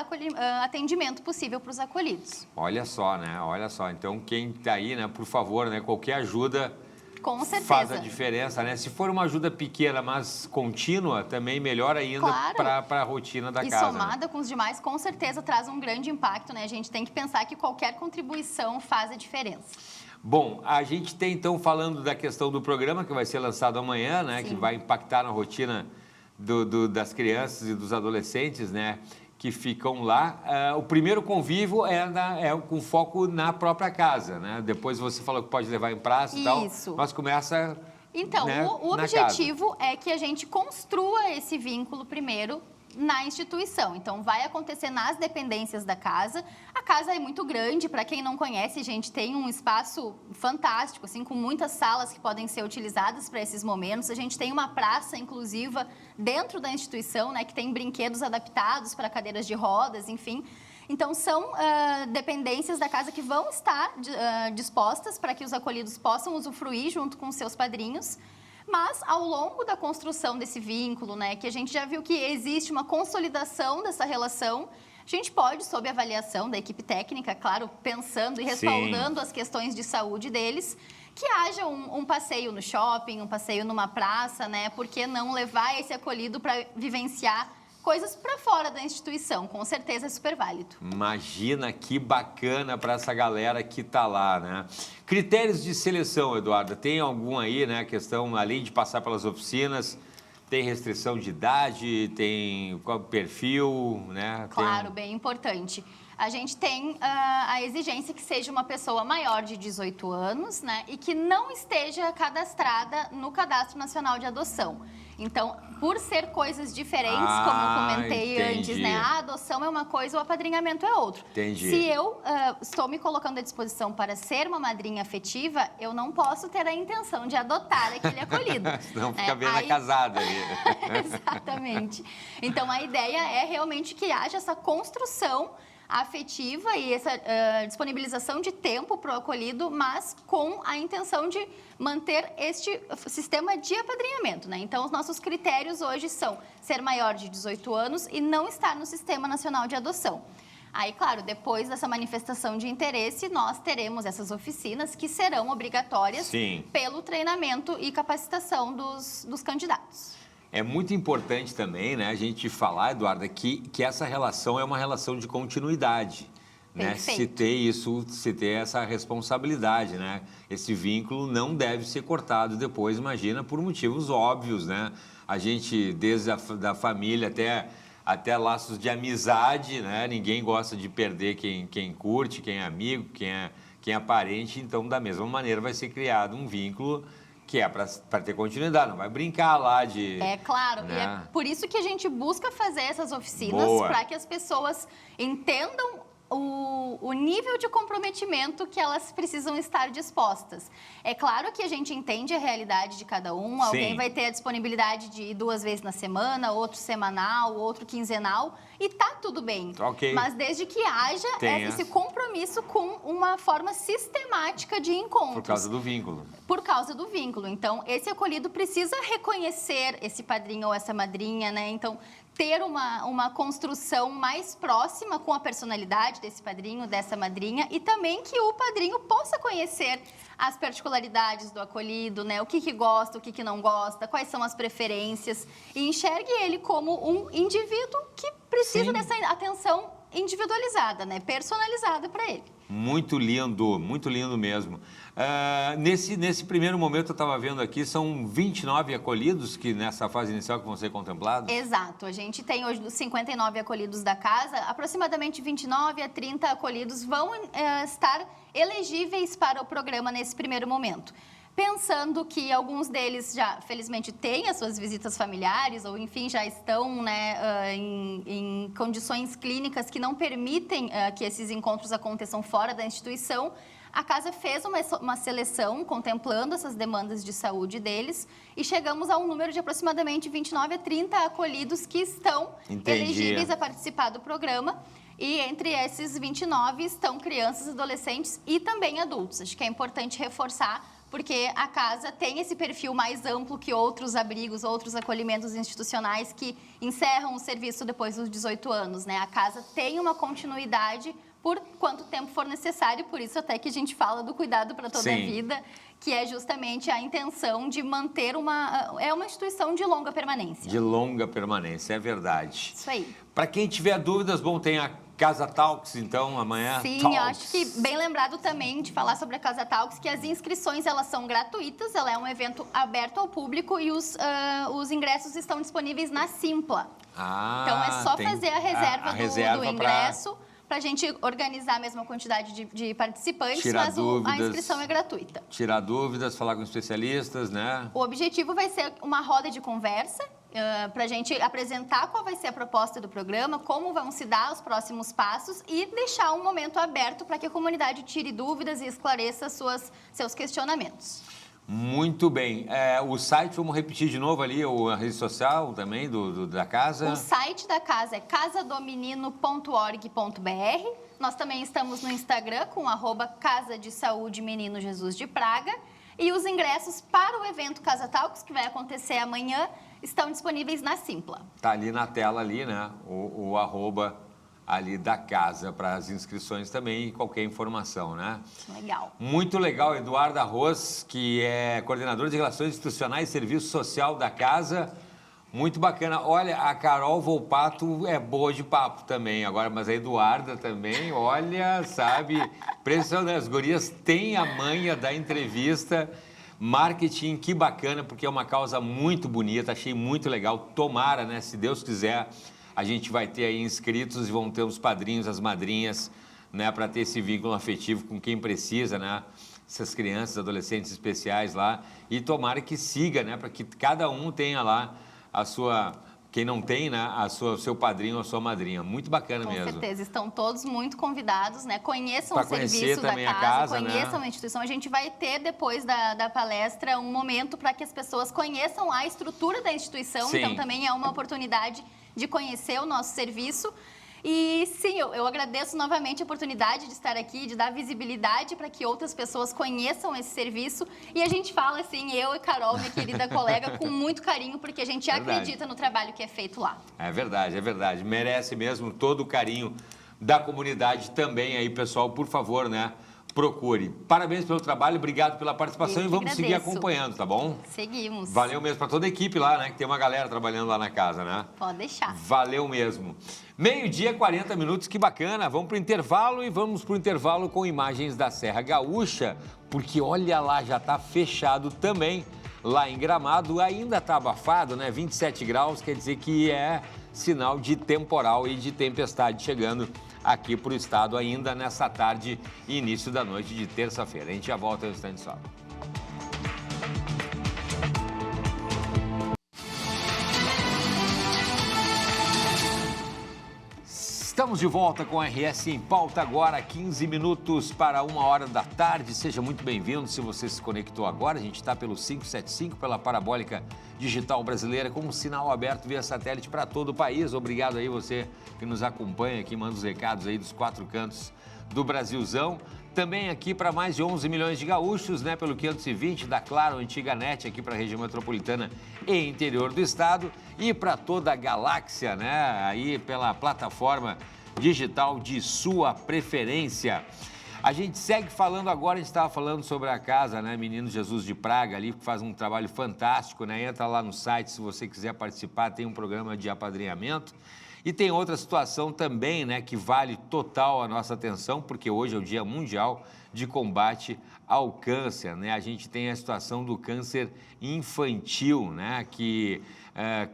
atendimento possível para os acolhidos. Olha só, né? Olha só. Então, quem está aí, né, por favor, né, qualquer ajuda... Com certeza. Faz a diferença, né? Se for uma ajuda pequena, mas contínua, também melhor ainda para a rotina da casa. E somada com os demais, com certeza traz um grande impacto, né? A gente tem que pensar que qualquer contribuição faz a diferença. Bom, a gente tem, então, falando da questão do programa, que vai ser lançado amanhã, né? Que vai impactar na rotina das crianças e dos adolescentes, né? Que ficam lá. O primeiro convívio é com foco na própria casa, né? Depois você falou que pode levar em praça e tal. Isso. Mas começa... Então, né, o objetivo é que a gente construa esse vínculo primeiro na instituição. Então, vai acontecer nas dependências da casa. A casa é muito grande, para quem não conhece, a gente tem um espaço fantástico, assim, com muitas salas que podem ser utilizadas para esses momentos. A gente tem uma praça inclusiva dentro da instituição, né, que tem brinquedos adaptados para cadeiras de rodas, enfim. Então, são dependências da casa que vão estar dispostas para que os acolhidos possam usufruir junto com os seus padrinhos. Mas, ao longo da construção desse vínculo, né, que a gente já viu que existe uma consolidação dessa relação, a gente pode, sob avaliação da equipe técnica, claro, pensando e respaldando as questões de saúde deles, que haja um passeio no shopping, um passeio numa praça, né? Por que não levar esse acolhido para vivenciar coisas para fora da instituição. Com certeza é super válido. Imagina que bacana para essa galera que está lá, né? Critérios de seleção, Eduarda, tem algum aí, né? Questão, além de passar pelas oficinas, tem restrição de idade, tem qual perfil, né? Claro, bem importante. A gente tem a exigência que seja uma pessoa maior de 18 anos, né? E que não esteja cadastrada no Cadastro Nacional de Adoção. Então, por ser coisas diferentes, como eu comentei antes, né? A adoção é uma coisa, o apadrinhamento é outra. Entendi. Se eu estou me colocando à disposição para ser uma madrinha afetiva, eu não posso ter a intenção de adotar aquele acolhido. Senão fica bem na casada ali. Exatamente. Então, a ideia é realmente que haja essa construção afetiva e essa disponibilização de tempo para o acolhido, mas com a intenção de manter este sistema de apadrinhamento, né? Então, os nossos critérios hoje são ser maior de 18 anos e não estar no Sistema Nacional de Adoção. Aí, claro, depois dessa manifestação de interesse, nós teremos essas oficinas que serão obrigatórias pelo treinamento e capacitação dos candidatos. É muito importante também, né, a gente falar, Eduarda, que essa relação é uma relação de continuidade, né? Se ter essa responsabilidade, né? Esse vínculo não deve ser cortado depois, imagina, por motivos óbvios, né? A gente, desde da família até laços de amizade, né? Ninguém gosta de perder quem curte, quem é amigo, quem é parente, então, da mesma maneira, vai ser criado um vínculo que é para ter continuidade, não vai brincar lá de... É claro, né? E é por isso que a gente busca fazer essas oficinas, para que as pessoas entendam o nível de comprometimento que elas precisam estar dispostas. É claro que a gente entende a realidade de cada um, alguém vai ter a disponibilidade de ir 2 vezes na semana, outro semanal, outro quinzenal, e tá tudo bem. Okay. Mas desde que haja esse compromisso com uma forma sistemática de encontros. Por causa do vínculo. Por causa do vínculo. Então, esse acolhido precisa reconhecer esse padrinho ou essa madrinha, né? Então, ter uma construção mais próxima com a personalidade desse padrinho, dessa madrinha, e também que o padrinho possa conhecer as particularidades do acolhido, né? O que gosta, o que não gosta, quais são as preferências, e enxergue ele como um indivíduo que precisa dessa atenção individualizada, né? Personalizada para ele. Muito lindo mesmo. Nesse primeiro momento, eu estava vendo aqui, são 29 acolhidos que nessa fase inicial que vão ser contemplados? Exato. A gente tem hoje dos 59 acolhidos da casa, aproximadamente 29 a 30 acolhidos vão estar elegíveis para o programa nesse primeiro momento. Pensando que alguns deles já, felizmente, têm as suas visitas familiares ou, enfim, já estão, né, em condições clínicas que não permitem que esses encontros aconteçam fora da instituição, a casa fez uma seleção contemplando essas demandas de saúde deles e chegamos a um número de aproximadamente 29 a 30 acolhidos que estão elegíveis a participar do programa. E entre esses 29 estão crianças, adolescentes e também adultos. Acho que é importante reforçar, porque a casa tem esse perfil mais amplo que outros abrigos, outros acolhimentos institucionais que encerram o serviço depois dos 18 anos, né? A casa tem uma continuidade por quanto tempo for necessário, por isso até que a gente fala do cuidado para toda a vida, que é justamente a intenção de manter uma instituição de longa permanência. De longa permanência, é verdade. Isso aí. Para quem tiver dúvidas, bom, tem a Casa Talks, então, amanhã. Sim, Talks. Eu acho que bem lembrado também de falar sobre a Casa Talks, que as inscrições, elas são gratuitas, ela é um evento aberto ao público e os ingressos estão disponíveis na Simpla. Então, é só fazer a reserva do ingresso para a gente organizar a mesma quantidade de participantes, mas a inscrição é gratuita. Tirar dúvidas, falar com especialistas, né? O objetivo vai ser uma roda de conversa, para a gente apresentar qual vai ser a proposta do programa, como vão se dar os próximos passos e deixar um momento aberto para que a comunidade tire dúvidas e esclareça seus questionamentos. Muito bem. O site, vamos repetir de novo ali, a rede social também da casa? O site da casa é casadomenino.org.br. Nós também estamos no Instagram com @Casa de Saúde Menino Jesus de Praga. E os ingressos para o evento Casa Talks, que vai acontecer amanhã, estão disponíveis na Simpla. Está ali na tela, ali, né? O arroba ali da casa para as inscrições também e qualquer informação, né? Legal. Muito legal, Eduarda Ros, que é coordenadora de Relações Institucionais e Serviço Social da casa. Muito bacana. Olha, a Carol Volpato é boa de papo também. Agora, mas a Eduarda também, olha, sabe, impressionante. As gurias têm a manha da entrevista. Marketing, que bacana, porque é uma causa muito bonita, achei muito legal. Tomara, né? Se Deus quiser, a gente vai ter aí inscritos e vão ter os padrinhos, as madrinhas, né? Para ter esse vínculo afetivo com quem precisa, né? Essas crianças, adolescentes especiais lá. E tomara que siga, né? Para que cada um tenha lá a sua... Quem não tem, né, o seu padrinho ou a sua madrinha. Muito bacana mesmo. Com certeza, estão todos muito convidados, né? Conheçam o serviço da também a casa, né? conheçam a instituição. A gente vai ter, depois da palestra, um momento para que as pessoas conheçam a estrutura da instituição. Sim. Então, também é uma oportunidade de conhecer o nosso serviço. E sim, eu agradeço novamente a oportunidade de estar aqui, de dar visibilidade para que outras pessoas conheçam esse serviço. E a gente fala assim, eu e Carol, minha querida colega, com muito carinho, porque a gente acredita no trabalho que é feito lá. É verdade, é verdade. Merece mesmo todo o carinho da comunidade também aí, pessoal. Por favor, né? Procure. Parabéns pelo trabalho, obrigado pela participação e vamos seguir acompanhando, tá bom? Seguimos. Valeu mesmo para toda a equipe lá, né? Que tem uma galera trabalhando lá na casa, né? Pode deixar. Valeu mesmo. 12h, 40 minutos, que bacana. Vamos para o intervalo e vamos para o intervalo com imagens da Serra Gaúcha, porque olha lá, já está fechado também. Lá em Gramado ainda está abafado, né? 27 graus, quer dizer que é sinal de temporal e de tempestade chegando aqui para o estado ainda nessa tarde e início da noite de terça-feira. A gente já volta em um instante só. Estamos de volta com a RS em Pauta agora, 15 minutos para 1h da tarde. Seja muito bem-vindo se você se conectou agora. A gente está pelo 575, pela Parabólica Digital Brasileira, com um sinal aberto via satélite para todo o país. Obrigado aí você que nos acompanha, que manda os recados aí dos 4 cantos do Brasilzão. Também aqui para mais de 11 milhões de gaúchos, né? Pelo 520 da Claro, antiga NET, aqui para a região metropolitana e interior do estado. E para toda a galáxia, né? Aí pela plataforma digital de sua preferência. A gente segue falando agora, a gente estava falando sobre a casa, né? Menino Jesus de Praga ali, que faz um trabalho fantástico, né? Entra lá no site se você quiser participar, tem um programa de apadrinhamento. E tem outra situação também, né, que vale total a nossa atenção, porque hoje é o Dia Mundial de Combate ao Câncer, né? A gente tem a situação do câncer infantil, né, que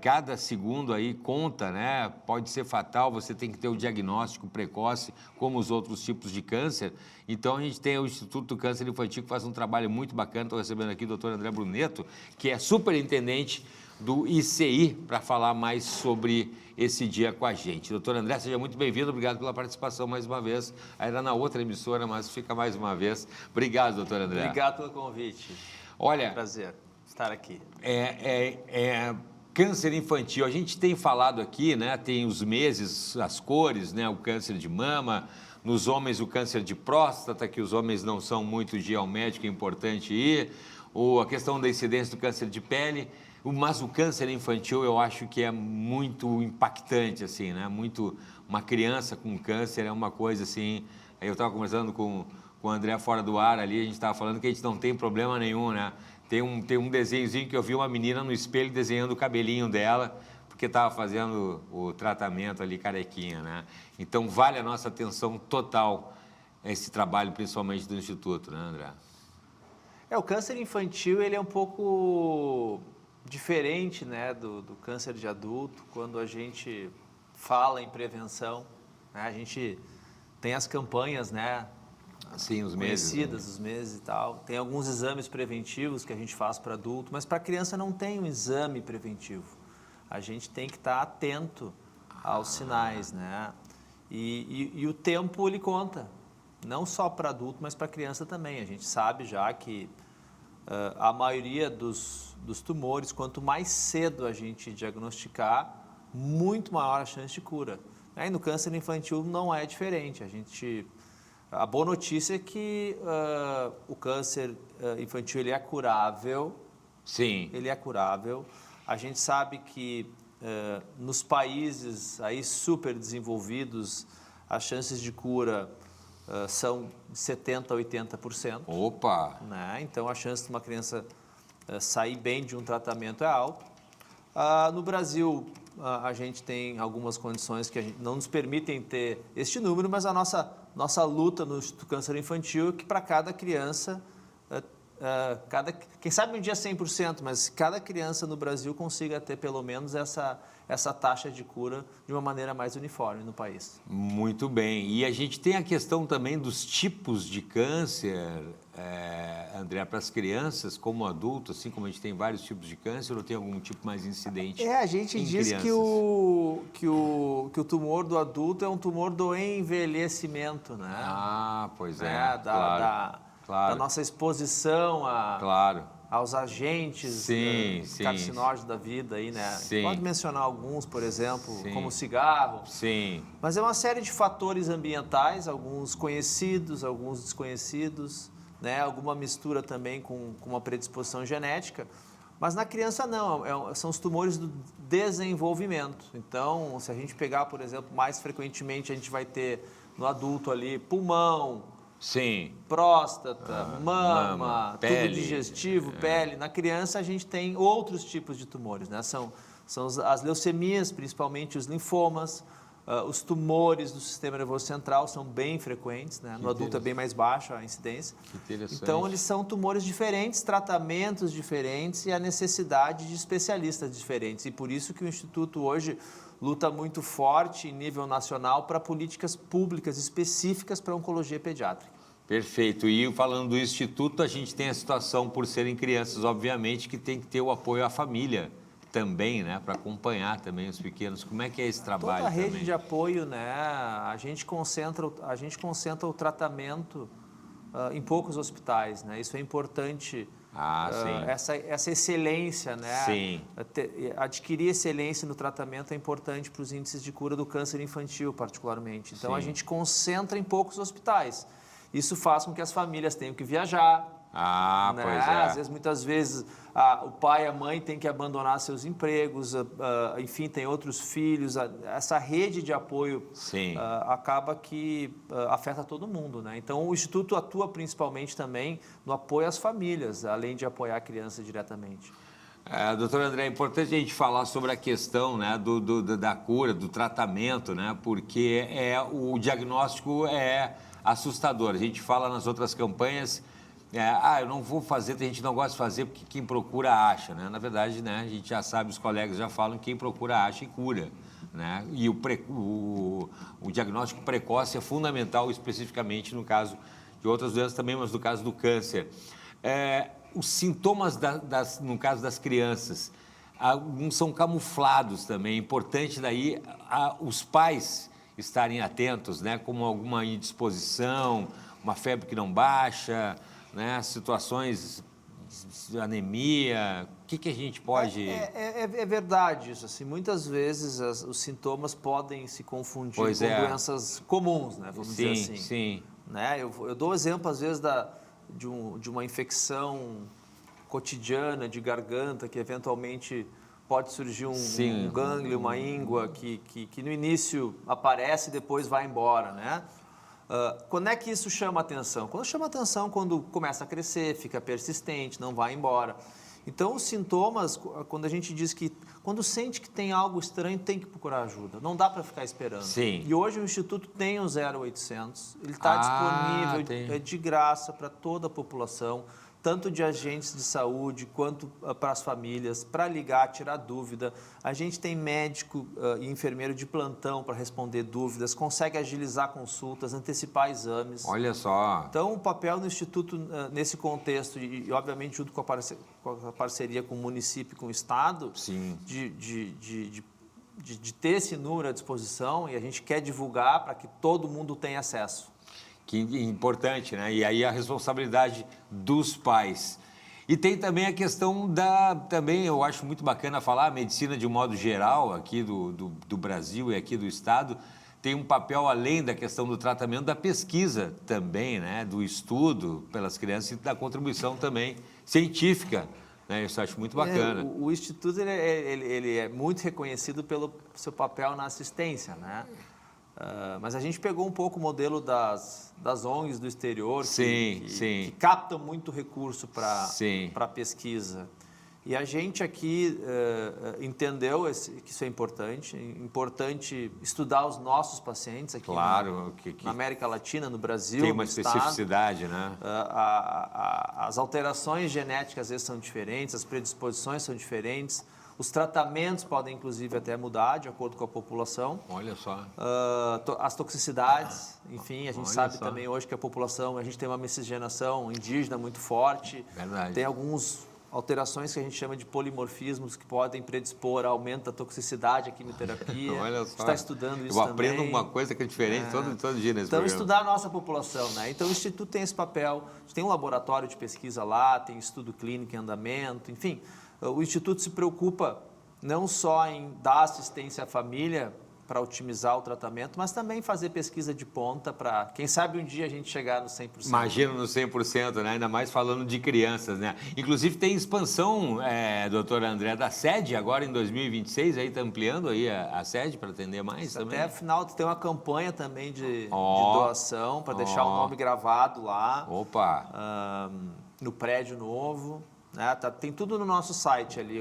cada segundo aí conta, né? Pode ser fatal, você tem que ter o diagnóstico precoce, como os outros tipos de câncer. Então, a gente tem o Instituto do Câncer Infantil, que faz um trabalho muito bacana. Estou recebendo aqui o doutor André Bruneto, que é superintendente do ICI, para falar mais sobre esse dia com a gente. Doutor André, seja muito bem-vindo, obrigado pela participação mais uma vez. Era na outra emissora, mas fica mais uma vez. Obrigado, doutor André. Obrigado pelo convite. Olha, é um prazer estar aqui. Câncer infantil, a gente tem falado aqui, né? Tem os meses, as cores, né? O câncer de mama, nos homens o câncer de próstata, que os homens não são muito de ir ao médico, é importante ir, ou a questão da incidência do câncer de pele. Mas o câncer infantil eu acho que é muito impactante, assim, né? Uma criança com câncer é uma coisa assim. Eu estava conversando com o André fora do ar ali, a gente estava falando que a gente não tem problema nenhum, né? Tem um desenhozinho que eu vi uma menina no espelho desenhando o cabelinho dela, porque estava fazendo o tratamento ali carequinha, né? Então vale a nossa atenção total esse trabalho, principalmente do Instituto, né, André? O câncer infantil ele é um pouco diferente, né, do câncer de adulto. Quando a gente fala em prevenção, né, a gente tem as campanhas, né, sim, os conhecidas, meses, os meses e tal. Tem alguns exames preventivos que a gente faz para adulto, mas para criança não tem um exame preventivo. A gente tem que estar atento aos sinais, né? E o tempo ele conta, não só para adulto, mas para criança também. A gente sabe já que a maioria dos tumores, quanto mais cedo a gente diagnosticar, muito maior a chance de cura. E no câncer infantil não é diferente. A boa notícia é que o câncer infantil ele é curável. Sim. Ele é curável. A gente sabe que nos países aí super desenvolvidos, as chances de cura são de 70% a 80%. Opa! Né? Então, a chance de uma criança sair bem de um tratamento é alta. No Brasil, a gente tem algumas condições que não nos permitem ter este número, mas a nossa luta no Instituto Câncer Infantil é que para cada criança, quem sabe um dia 100%, mas cada criança no Brasil consiga ter pelo menos essa taxa de cura de uma maneira mais uniforme no país. Muito bem. E a gente tem a questão também dos tipos de câncer, André, para as crianças como adultos, assim como a gente tem vários tipos de câncer, ou tem algum tipo mais incidente? A gente diz crianças? que o tumor do adulto é um tumor do envelhecimento, né? Pois Da nossa exposição aos agentes carcinógenos da vida aí, né? Sim. Pode mencionar alguns, por exemplo, como o cigarro. Sim. Mas é uma série de fatores ambientais, alguns conhecidos, alguns desconhecidos, né? Alguma mistura também com uma predisposição genética. Mas na criança não, são os tumores do desenvolvimento. Então, se a gente pegar, por exemplo, mais frequentemente a gente vai ter no adulto ali pulmão, Sim. próstata, mama, pele, tubo digestivo, pele. Na criança a gente tem outros tipos de tumores, né? São as leucemias, principalmente os linfomas, os tumores do sistema nervoso central são bem frequentes, né? No adulto é bem mais baixa a incidência. Que interessante. Então eles são tumores diferentes, tratamentos diferentes e a necessidade de especialistas diferentes. E por isso que o Instituto hoje luta muito forte em nível nacional para políticas públicas específicas para oncologia pediátrica. Perfeito. E falando do Instituto, a gente tem a situação, por serem crianças, obviamente, que tem que ter o apoio à família também, né? Para acompanhar também os pequenos. Como é que é esse trabalho? Toda a rede também? de apoio, né? A gente concentra o tratamento em poucos hospitais, né? Isso é importante. Sim. Essa excelência, né? Sim. Adquirir excelência no tratamento é importante para os índices de cura do câncer infantil, particularmente. Então, Sim. a gente concentra em poucos hospitais. Isso faz com que as famílias tenham que viajar. Né? Pois é. Às vezes, muitas vezes, o pai e a mãe têm que abandonar seus empregos, enfim, tem outros filhos. Essa rede de apoio acaba que afeta todo mundo, né? Então, o Instituto atua principalmente também no apoio às famílias, além de apoiar a criança diretamente. Doutor André, é importante a gente falar sobre a questão, né, da cura, do tratamento, né, porque o diagnóstico é assustador. A gente fala nas outras campanhas, eu não vou fazer, tem gente que não gosta de fazer porque quem procura acha, né? Na verdade, né, a gente já sabe, os colegas já falam que quem procura acha e cura, né? E o diagnóstico precoce é fundamental, especificamente no caso de outras doenças também, mas no caso do câncer. Os sintomas, no caso das crianças, alguns são camuflados também. É importante daí os pais estarem atentos, né? Como alguma indisposição, uma febre que não baixa, né? Situações de anemia. O que a gente pode... É verdade isso. Assim, muitas vezes os sintomas podem se confundir com doenças comuns, né? Vamos dizer assim. Sim. Né? Eu dou exemplo, às vezes, de uma infecção cotidiana de garganta que eventualmente pode surgir um gânglio, uma íngua que no início aparece e depois vai embora, né? Quando é que isso chama atenção? Quando chama atenção, quando começa a crescer, fica persistente, não vai embora. Então, os sintomas, quando a gente diz que, quando sente que tem algo estranho, tem que procurar ajuda. Não dá para ficar esperando. Sim. E hoje o Instituto tem o 0800, ele está disponível, é de graça para toda a população, tanto de agentes de saúde quanto para as famílias, para ligar, tirar dúvida. A gente tem médico e enfermeiro de plantão para responder dúvidas, consegue agilizar consultas, antecipar exames. Olha só. Então, o papel do Instituto nesse contexto, e obviamente junto com a parceria com o município e com o Estado, Sim. de ter esse número à disposição, e a gente quer divulgar para que todo mundo tenha acesso. Que importante, né? E aí a responsabilidade dos pais. E tem também a questão também eu acho muito bacana falar, a medicina de um modo geral aqui do Brasil e aqui do Estado, tem um papel além da questão do tratamento, da pesquisa também, né? Do estudo pelas crianças e da contribuição também científica, né? Isso eu acho muito bacana. O Instituto ele é muito reconhecido pelo seu papel na assistência, né? Mas a gente pegou um pouco o modelo das ONGs do exterior, que captam muito recurso para a pesquisa. E a gente aqui entendeu que isso é importante estudar os nossos pacientes aqui Claro, na América Latina, no Brasil, tem uma no especificidade, né? As alterações genéticas às vezes são diferentes, as predisposições são diferentes, os tratamentos podem inclusive até mudar de acordo com a população. Olha só. As toxicidades, enfim, a gente Olha sabe só. também hoje que a gente tem uma miscigenação indígena muito forte. Verdade. Tem algumas alterações que a gente chama de polimorfismos que podem predispor a aumento da toxicidade à quimioterapia. Olha só. Está estudando isso Eu também. aprendo uma coisa que é diferente todo dia nesse Então, programa. estudar a nossa população, né? Então, o Instituto tem esse papel, a gente tem um laboratório de pesquisa lá, tem estudo clínico em andamento, enfim. O Instituto se preocupa não só em dar assistência à família para otimizar o tratamento, mas também fazer pesquisa de ponta para, quem sabe, um dia a gente chegar no 100%. Imagina no 100%, né? Ainda mais falando de crianças, né? Inclusive tem expansão, doutora André, da sede agora em 2026, aí está ampliando aí a sede para atender mais também. Até afinal tem uma campanha também de doação para deixar o nome gravado lá. Opa! No prédio novo. Né? Tem tudo no nosso site ali,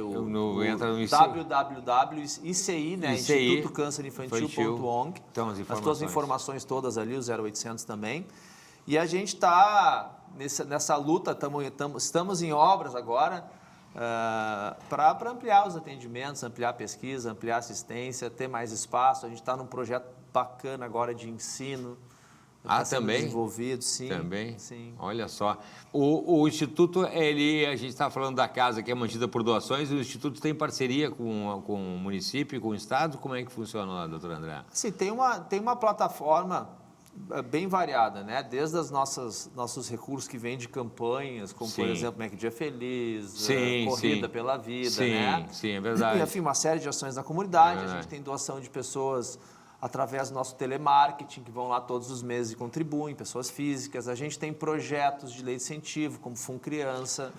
entra no ICI. www.ici, né? institutocancerinfantil.org. Então, as tuas informações todas ali, o 0800 também. E a gente está nessa luta, estamos em obras agora para ampliar os atendimentos, ampliar a pesquisa, ampliar a assistência, ter mais espaço. A gente está num projeto bacana agora de ensino. Também? Desenvolvido, sim. Também? Sim. Olha só. O Instituto, a gente está falando da casa que é mantida por doações, o Instituto tem parceria com o município, com o Estado? Como é que funciona lá, doutor André? Sim, tem uma plataforma bem variada, né? Desde os nossos recursos que vêm de campanhas, como, por exemplo, Mac Dia Feliz, Corrida pela Vida, né? Sim, é verdade. E, enfim, uma série de ações na comunidade. A gente tem doação de pessoas através do nosso telemarketing, que vão lá todos os meses e contribuem, pessoas físicas. A gente tem projetos de lei de incentivo, como Fundo Criança.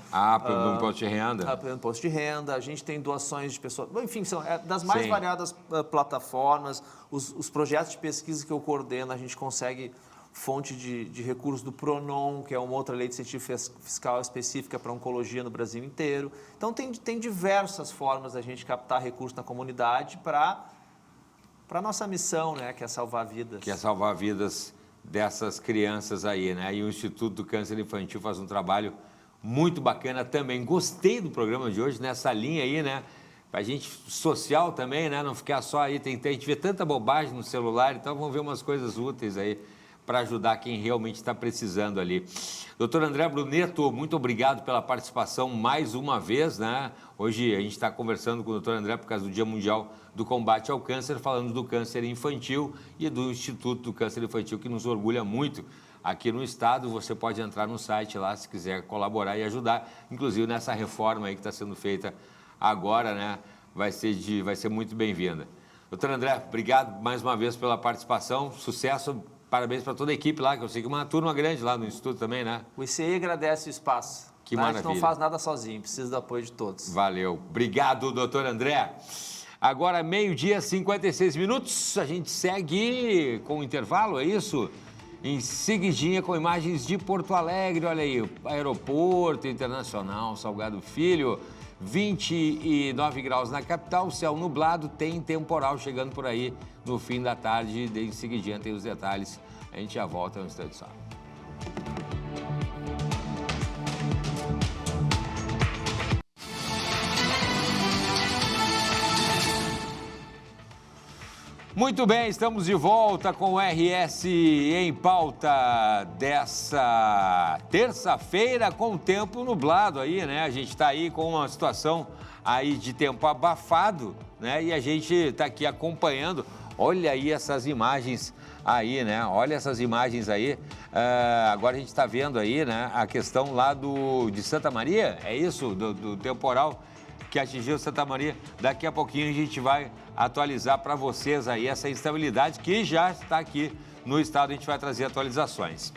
Pelo imposto de renda. Pelo imposto de renda. A gente tem doações de pessoas... Enfim, são das mais variadas plataformas. Os projetos de pesquisa que eu coordeno, a gente consegue fonte de recursos do PRONON, que é uma outra lei de incentivo fiscal específica para oncologia no Brasil inteiro. Então, tem diversas formas da gente captar recursos na comunidade para a nossa missão, né, que é salvar vidas. Que é salvar vidas dessas crianças aí, né? E o Instituto do Câncer Infantil faz um trabalho muito bacana também. Gostei do programa de hoje, nessa linha aí, né? Pra gente social também, né? Não ficar só aí, a gente vê tanta bobagem no celular, então vamos ver umas coisas úteis aí para ajudar quem realmente está precisando ali. Doutor André Bruneto, muito obrigado pela participação mais uma vez, né? Hoje a gente está conversando com o doutor André por causa do Dia Mundial do Combate ao Câncer, falando do câncer infantil e do Instituto do Câncer Infantil, que nos orgulha muito aqui no estado. Você pode entrar no site lá se quiser colaborar e ajudar, inclusive nessa reforma aí que está sendo feita agora, né? Vai ser muito bem-vinda. Doutor André, obrigado mais uma vez pela participação, sucesso. Parabéns para toda a equipe lá, que eu sei que é uma turma grande lá no Instituto também, né? O ICI agradece o espaço. Que maravilha. A gente não faz nada sozinho, precisa do apoio de todos. Valeu. Obrigado, doutor André. Agora, 12h56, a gente segue com o intervalo, é isso? Em seguidinha com imagens de Porto Alegre, olha aí, Aeroporto Internacional Salgado Filho, 29 graus na capital, céu nublado, tem temporal chegando por aí no fim da tarde. Em seguidinha tem os detalhes, a gente já volta no instante só. Muito bem, estamos de volta com o RS em pauta dessa terça-feira com tempo nublado aí, né? A gente está aí com uma situação aí de tempo abafado, né? E a gente está aqui acompanhando. Olha aí essas imagens aí, né? Olha essas imagens aí. Agora a gente está vendo aí, né? A questão lá de Santa Maria, é isso? Do temporal que atingiu Santa Maria. Daqui a pouquinho a gente vai atualizar para vocês aí essa instabilidade que já está aqui no estado. A gente vai trazer atualizações.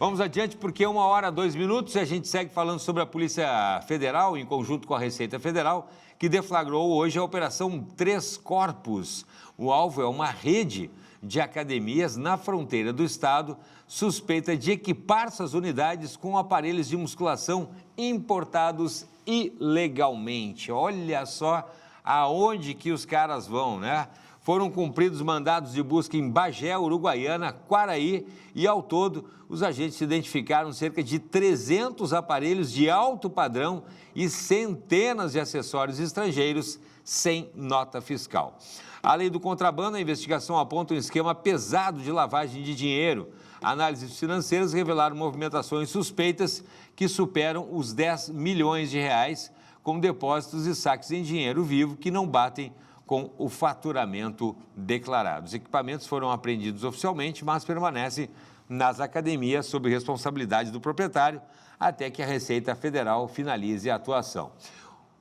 Vamos adiante porque 1h02 e a gente segue falando sobre a Polícia Federal em conjunto com a Receita Federal, que deflagrou hoje a Operação Três Corpos. O alvo é uma rede de academias na fronteira do estado suspeita de equipar suas unidades com aparelhos de musculação importados ilegalmente. Olha só aonde que os caras vão, né? Foram cumpridos mandados de busca em Bagé, Uruguaiana, Quaraí e, ao todo, os agentes identificaram cerca de 300 aparelhos de alto padrão e centenas de acessórios estrangeiros sem nota fiscal. Além do contrabando, a investigação aponta um esquema pesado de lavagem de dinheiro. Análises financeiras revelaram movimentações suspeitas que superam os 10 milhões de reais, com depósitos e saques em dinheiro vivo que não batem com o faturamento declarado. Os equipamentos foram apreendidos oficialmente, mas permanecem nas academias sob responsabilidade do proprietário até que a Receita Federal finalize a atuação.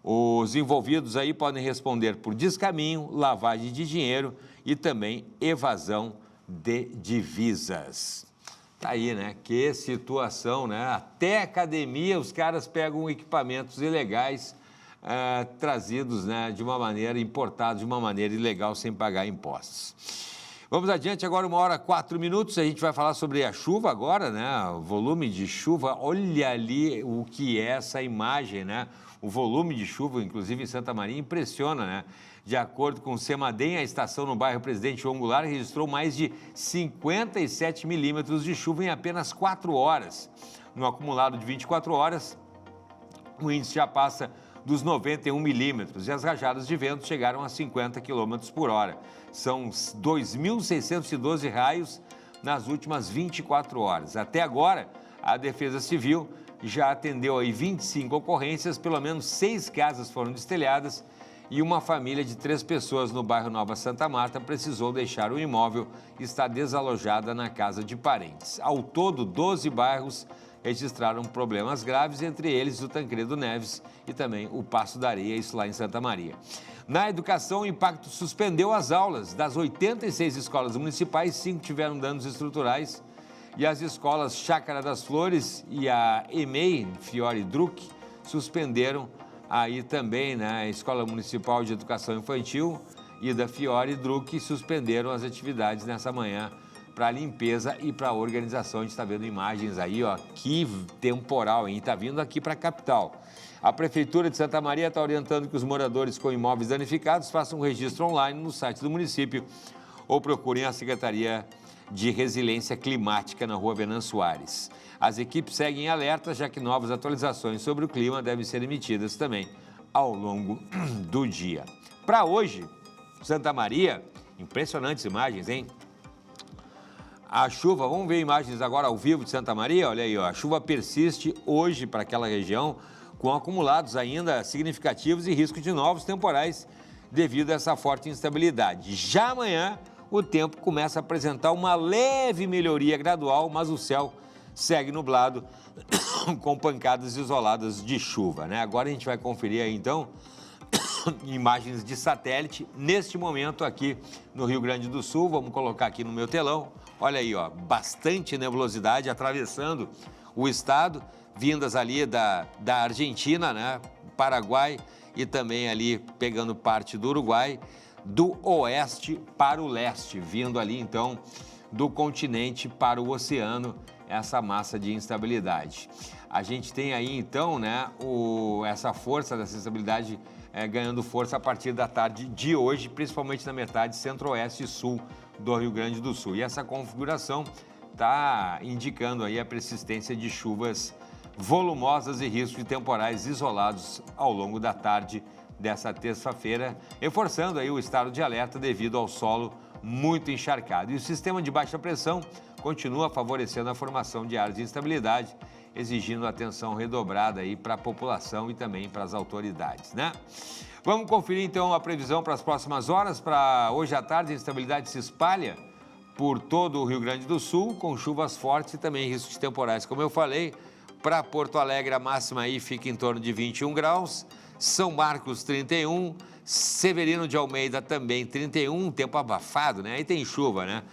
Os envolvidos aí podem responder por descaminho, lavagem de dinheiro e também evasão de divisas. Tá aí, né? Que situação, né? Até academia os caras pegam equipamentos ilegais trazidos, né, de uma maneira, importados de uma maneira ilegal, sem pagar impostos. Vamos adiante, agora 1h04, a gente vai falar sobre a chuva agora, né, o volume de chuva. Olha ali o que é essa imagem, né, o volume de chuva, inclusive em Santa Maria, impressiona, né. De acordo com o CEMADEM, a estação no bairro Presidente João Goulart registrou mais de 57 milímetros de chuva em apenas 4 horas. No acumulado de 24 horas, o índice já passa dos 91 milímetros e as rajadas de vento chegaram a 50 quilômetros por hora. São 2.612 raios nas últimas 24 horas. Até agora, a Defesa Civil já atendeu aí 25 ocorrências, pelo menos 6 casas foram destelhadas e uma família de 3 pessoas no bairro Nova Santa Marta precisou deixar o imóvel e está desalojada na casa de parentes. Ao todo, 12 bairros registraram problemas graves, entre eles o Tancredo Neves e também o Passo da Areia, isso lá em Santa Maria. Na educação, o impacto suspendeu as aulas. Das 86 escolas municipais, 5 tiveram danos estruturais e as escolas Chácara das Flores e a EMEI, Fiore Druck, suspenderam aí também, né, a Escola Municipal de Educação Infantil e da Fiore Druck suspenderam as atividades nessa manhã para limpeza e para organização. A gente está vendo imagens aí, ó, que temporal, hein? Está vindo aqui para a capital. A Prefeitura de Santa Maria está orientando que os moradores com imóveis danificados façam um registro online no site do município ou procurem a Secretaria de Resiliência Climática na Rua Venan Soares. As equipes seguem alertas, já que novas atualizações sobre o clima devem ser emitidas também ao longo do dia. Para hoje, Santa Maria, impressionantes imagens, hein? A chuva, vamos ver imagens agora ao vivo de Santa Maria, olha aí, ó, a chuva persiste hoje para aquela região, com acumulados ainda significativos e risco de novos temporais devido a essa forte instabilidade. Já amanhã, o tempo começa a apresentar uma leve melhoria gradual, mas o céu segue nublado, com pancadas isoladas de chuva, né? Agora a gente vai conferir aí, então, imagens de satélite, neste momento aqui no Rio Grande do Sul, vamos colocar aqui no meu telão. Olha aí, ó, bastante nebulosidade atravessando o estado, vindas ali da Argentina, né, Paraguai e também ali pegando parte do Uruguai, do oeste para o leste, vindo ali então do continente para o oceano, essa massa de instabilidade. A gente tem aí então, né, essa força dessa instabilidade ganhando força a partir da tarde de hoje, principalmente na metade centro-oeste e sul do Rio Grande do Sul. E essa configuração está indicando aí a persistência de chuvas volumosas e risco de temporais isolados ao longo da tarde dessa terça-feira, reforçando aí o estado de alerta devido ao solo muito encharcado. E o sistema de baixa pressão continua favorecendo a formação de áreas de instabilidade, exigindo atenção redobrada aí para a população e também para as autoridades, né? Vamos conferir então a previsão para as próximas horas. Para hoje à tarde, a instabilidade se espalha por todo o Rio Grande do Sul, com chuvas fortes e também riscos temporais. Como eu falei, para Porto Alegre a máxima aí fica em torno de 21 graus, São Marcos 31, Severino de Almeida também 31, tempo abafado, né? Aí tem chuva, né?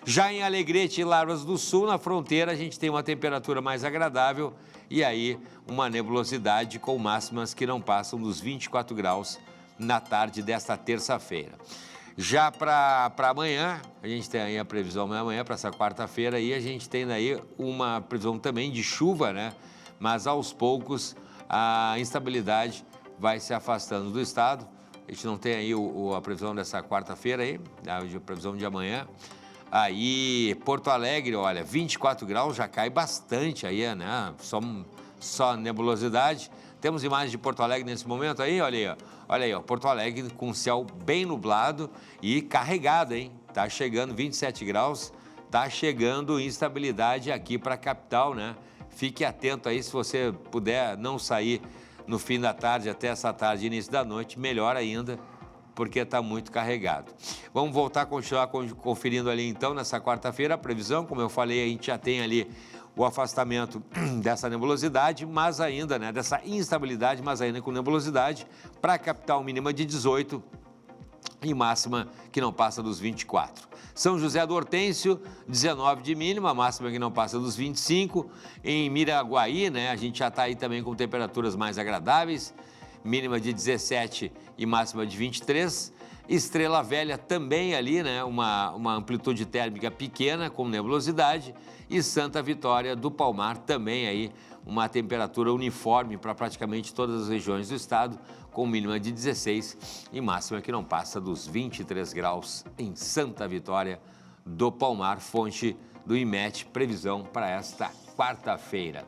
Já em Alegrete e Lavras do Sul, na fronteira, a gente tem uma temperatura mais agradável e aí uma nebulosidade com máximas que não passam dos 24 graus na tarde desta terça-feira. Já para amanhã, a gente tem aí a previsão amanhã, para essa quarta-feira, e a gente tem aí uma previsão também de chuva, né? Mas aos poucos a instabilidade vai se afastando do estado. A gente não tem aí a previsão dessa quarta-feira aí, a previsão de amanhã. Aí, Porto Alegre, olha, 24 graus, já cai bastante aí, né? Só nebulosidade. Temos imagens de Porto Alegre nesse momento aí, olha aí, ó. Olha aí, ó, Porto Alegre com céu bem nublado e carregado, hein? Tá chegando 27 graus, tá chegando instabilidade aqui para a capital, né? Fique atento aí, se você puder não sair no fim da tarde, até essa tarde, início da noite, melhor ainda, porque está muito carregado. Vamos voltar a continuar conferindo ali então, nessa quarta-feira, a previsão, como eu falei, a gente já tem ali o afastamento dessa nebulosidade, mas ainda, né, dessa instabilidade, mas ainda com nebulosidade, para a capital mínima de 18 e máxima que não passa dos 24. São José do Hortêncio, 19 de mínima, máxima que não passa dos 25. Em Miraguaí, né, a gente já está aí também com temperaturas mais agradáveis, mínima de 17 e máxima de 23. Estrela Velha também ali, né, uma amplitude térmica pequena com nebulosidade. E Santa Vitória do Palmar também aí uma temperatura uniforme para praticamente todas as regiões do estado, com mínima de 16 e máxima que não passa dos 23 graus em Santa Vitória do Palmar, fonte do IMET, previsão para esta quarta-feira.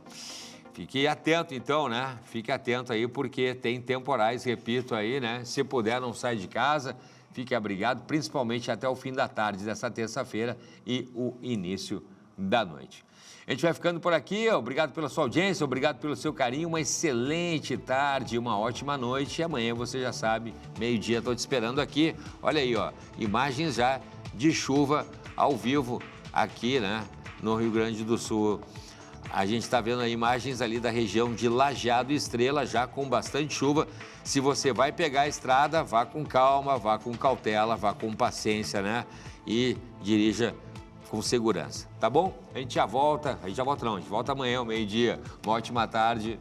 Fique atento então, né? Fique atento aí porque tem temporais, repito aí, né? Se puder, não sai de casa, fique abrigado, principalmente até o fim da tarde dessa terça-feira e o início da noite. A gente vai ficando por aqui, obrigado pela sua audiência, obrigado pelo seu carinho, uma excelente tarde, uma ótima noite e amanhã você já sabe, meio-dia estou te esperando aqui. Olha aí, ó, imagens já de chuva ao vivo aqui, né, no Rio Grande do Sul. A gente está vendo aí imagens ali da região de Lajeado e Estrela, já com bastante chuva. Se você vai pegar a estrada, vá com calma, vá com cautela, vá com paciência, né, e dirija com segurança, tá bom? A gente já volta não, a gente volta amanhã ao meio-dia. Uma ótima tarde.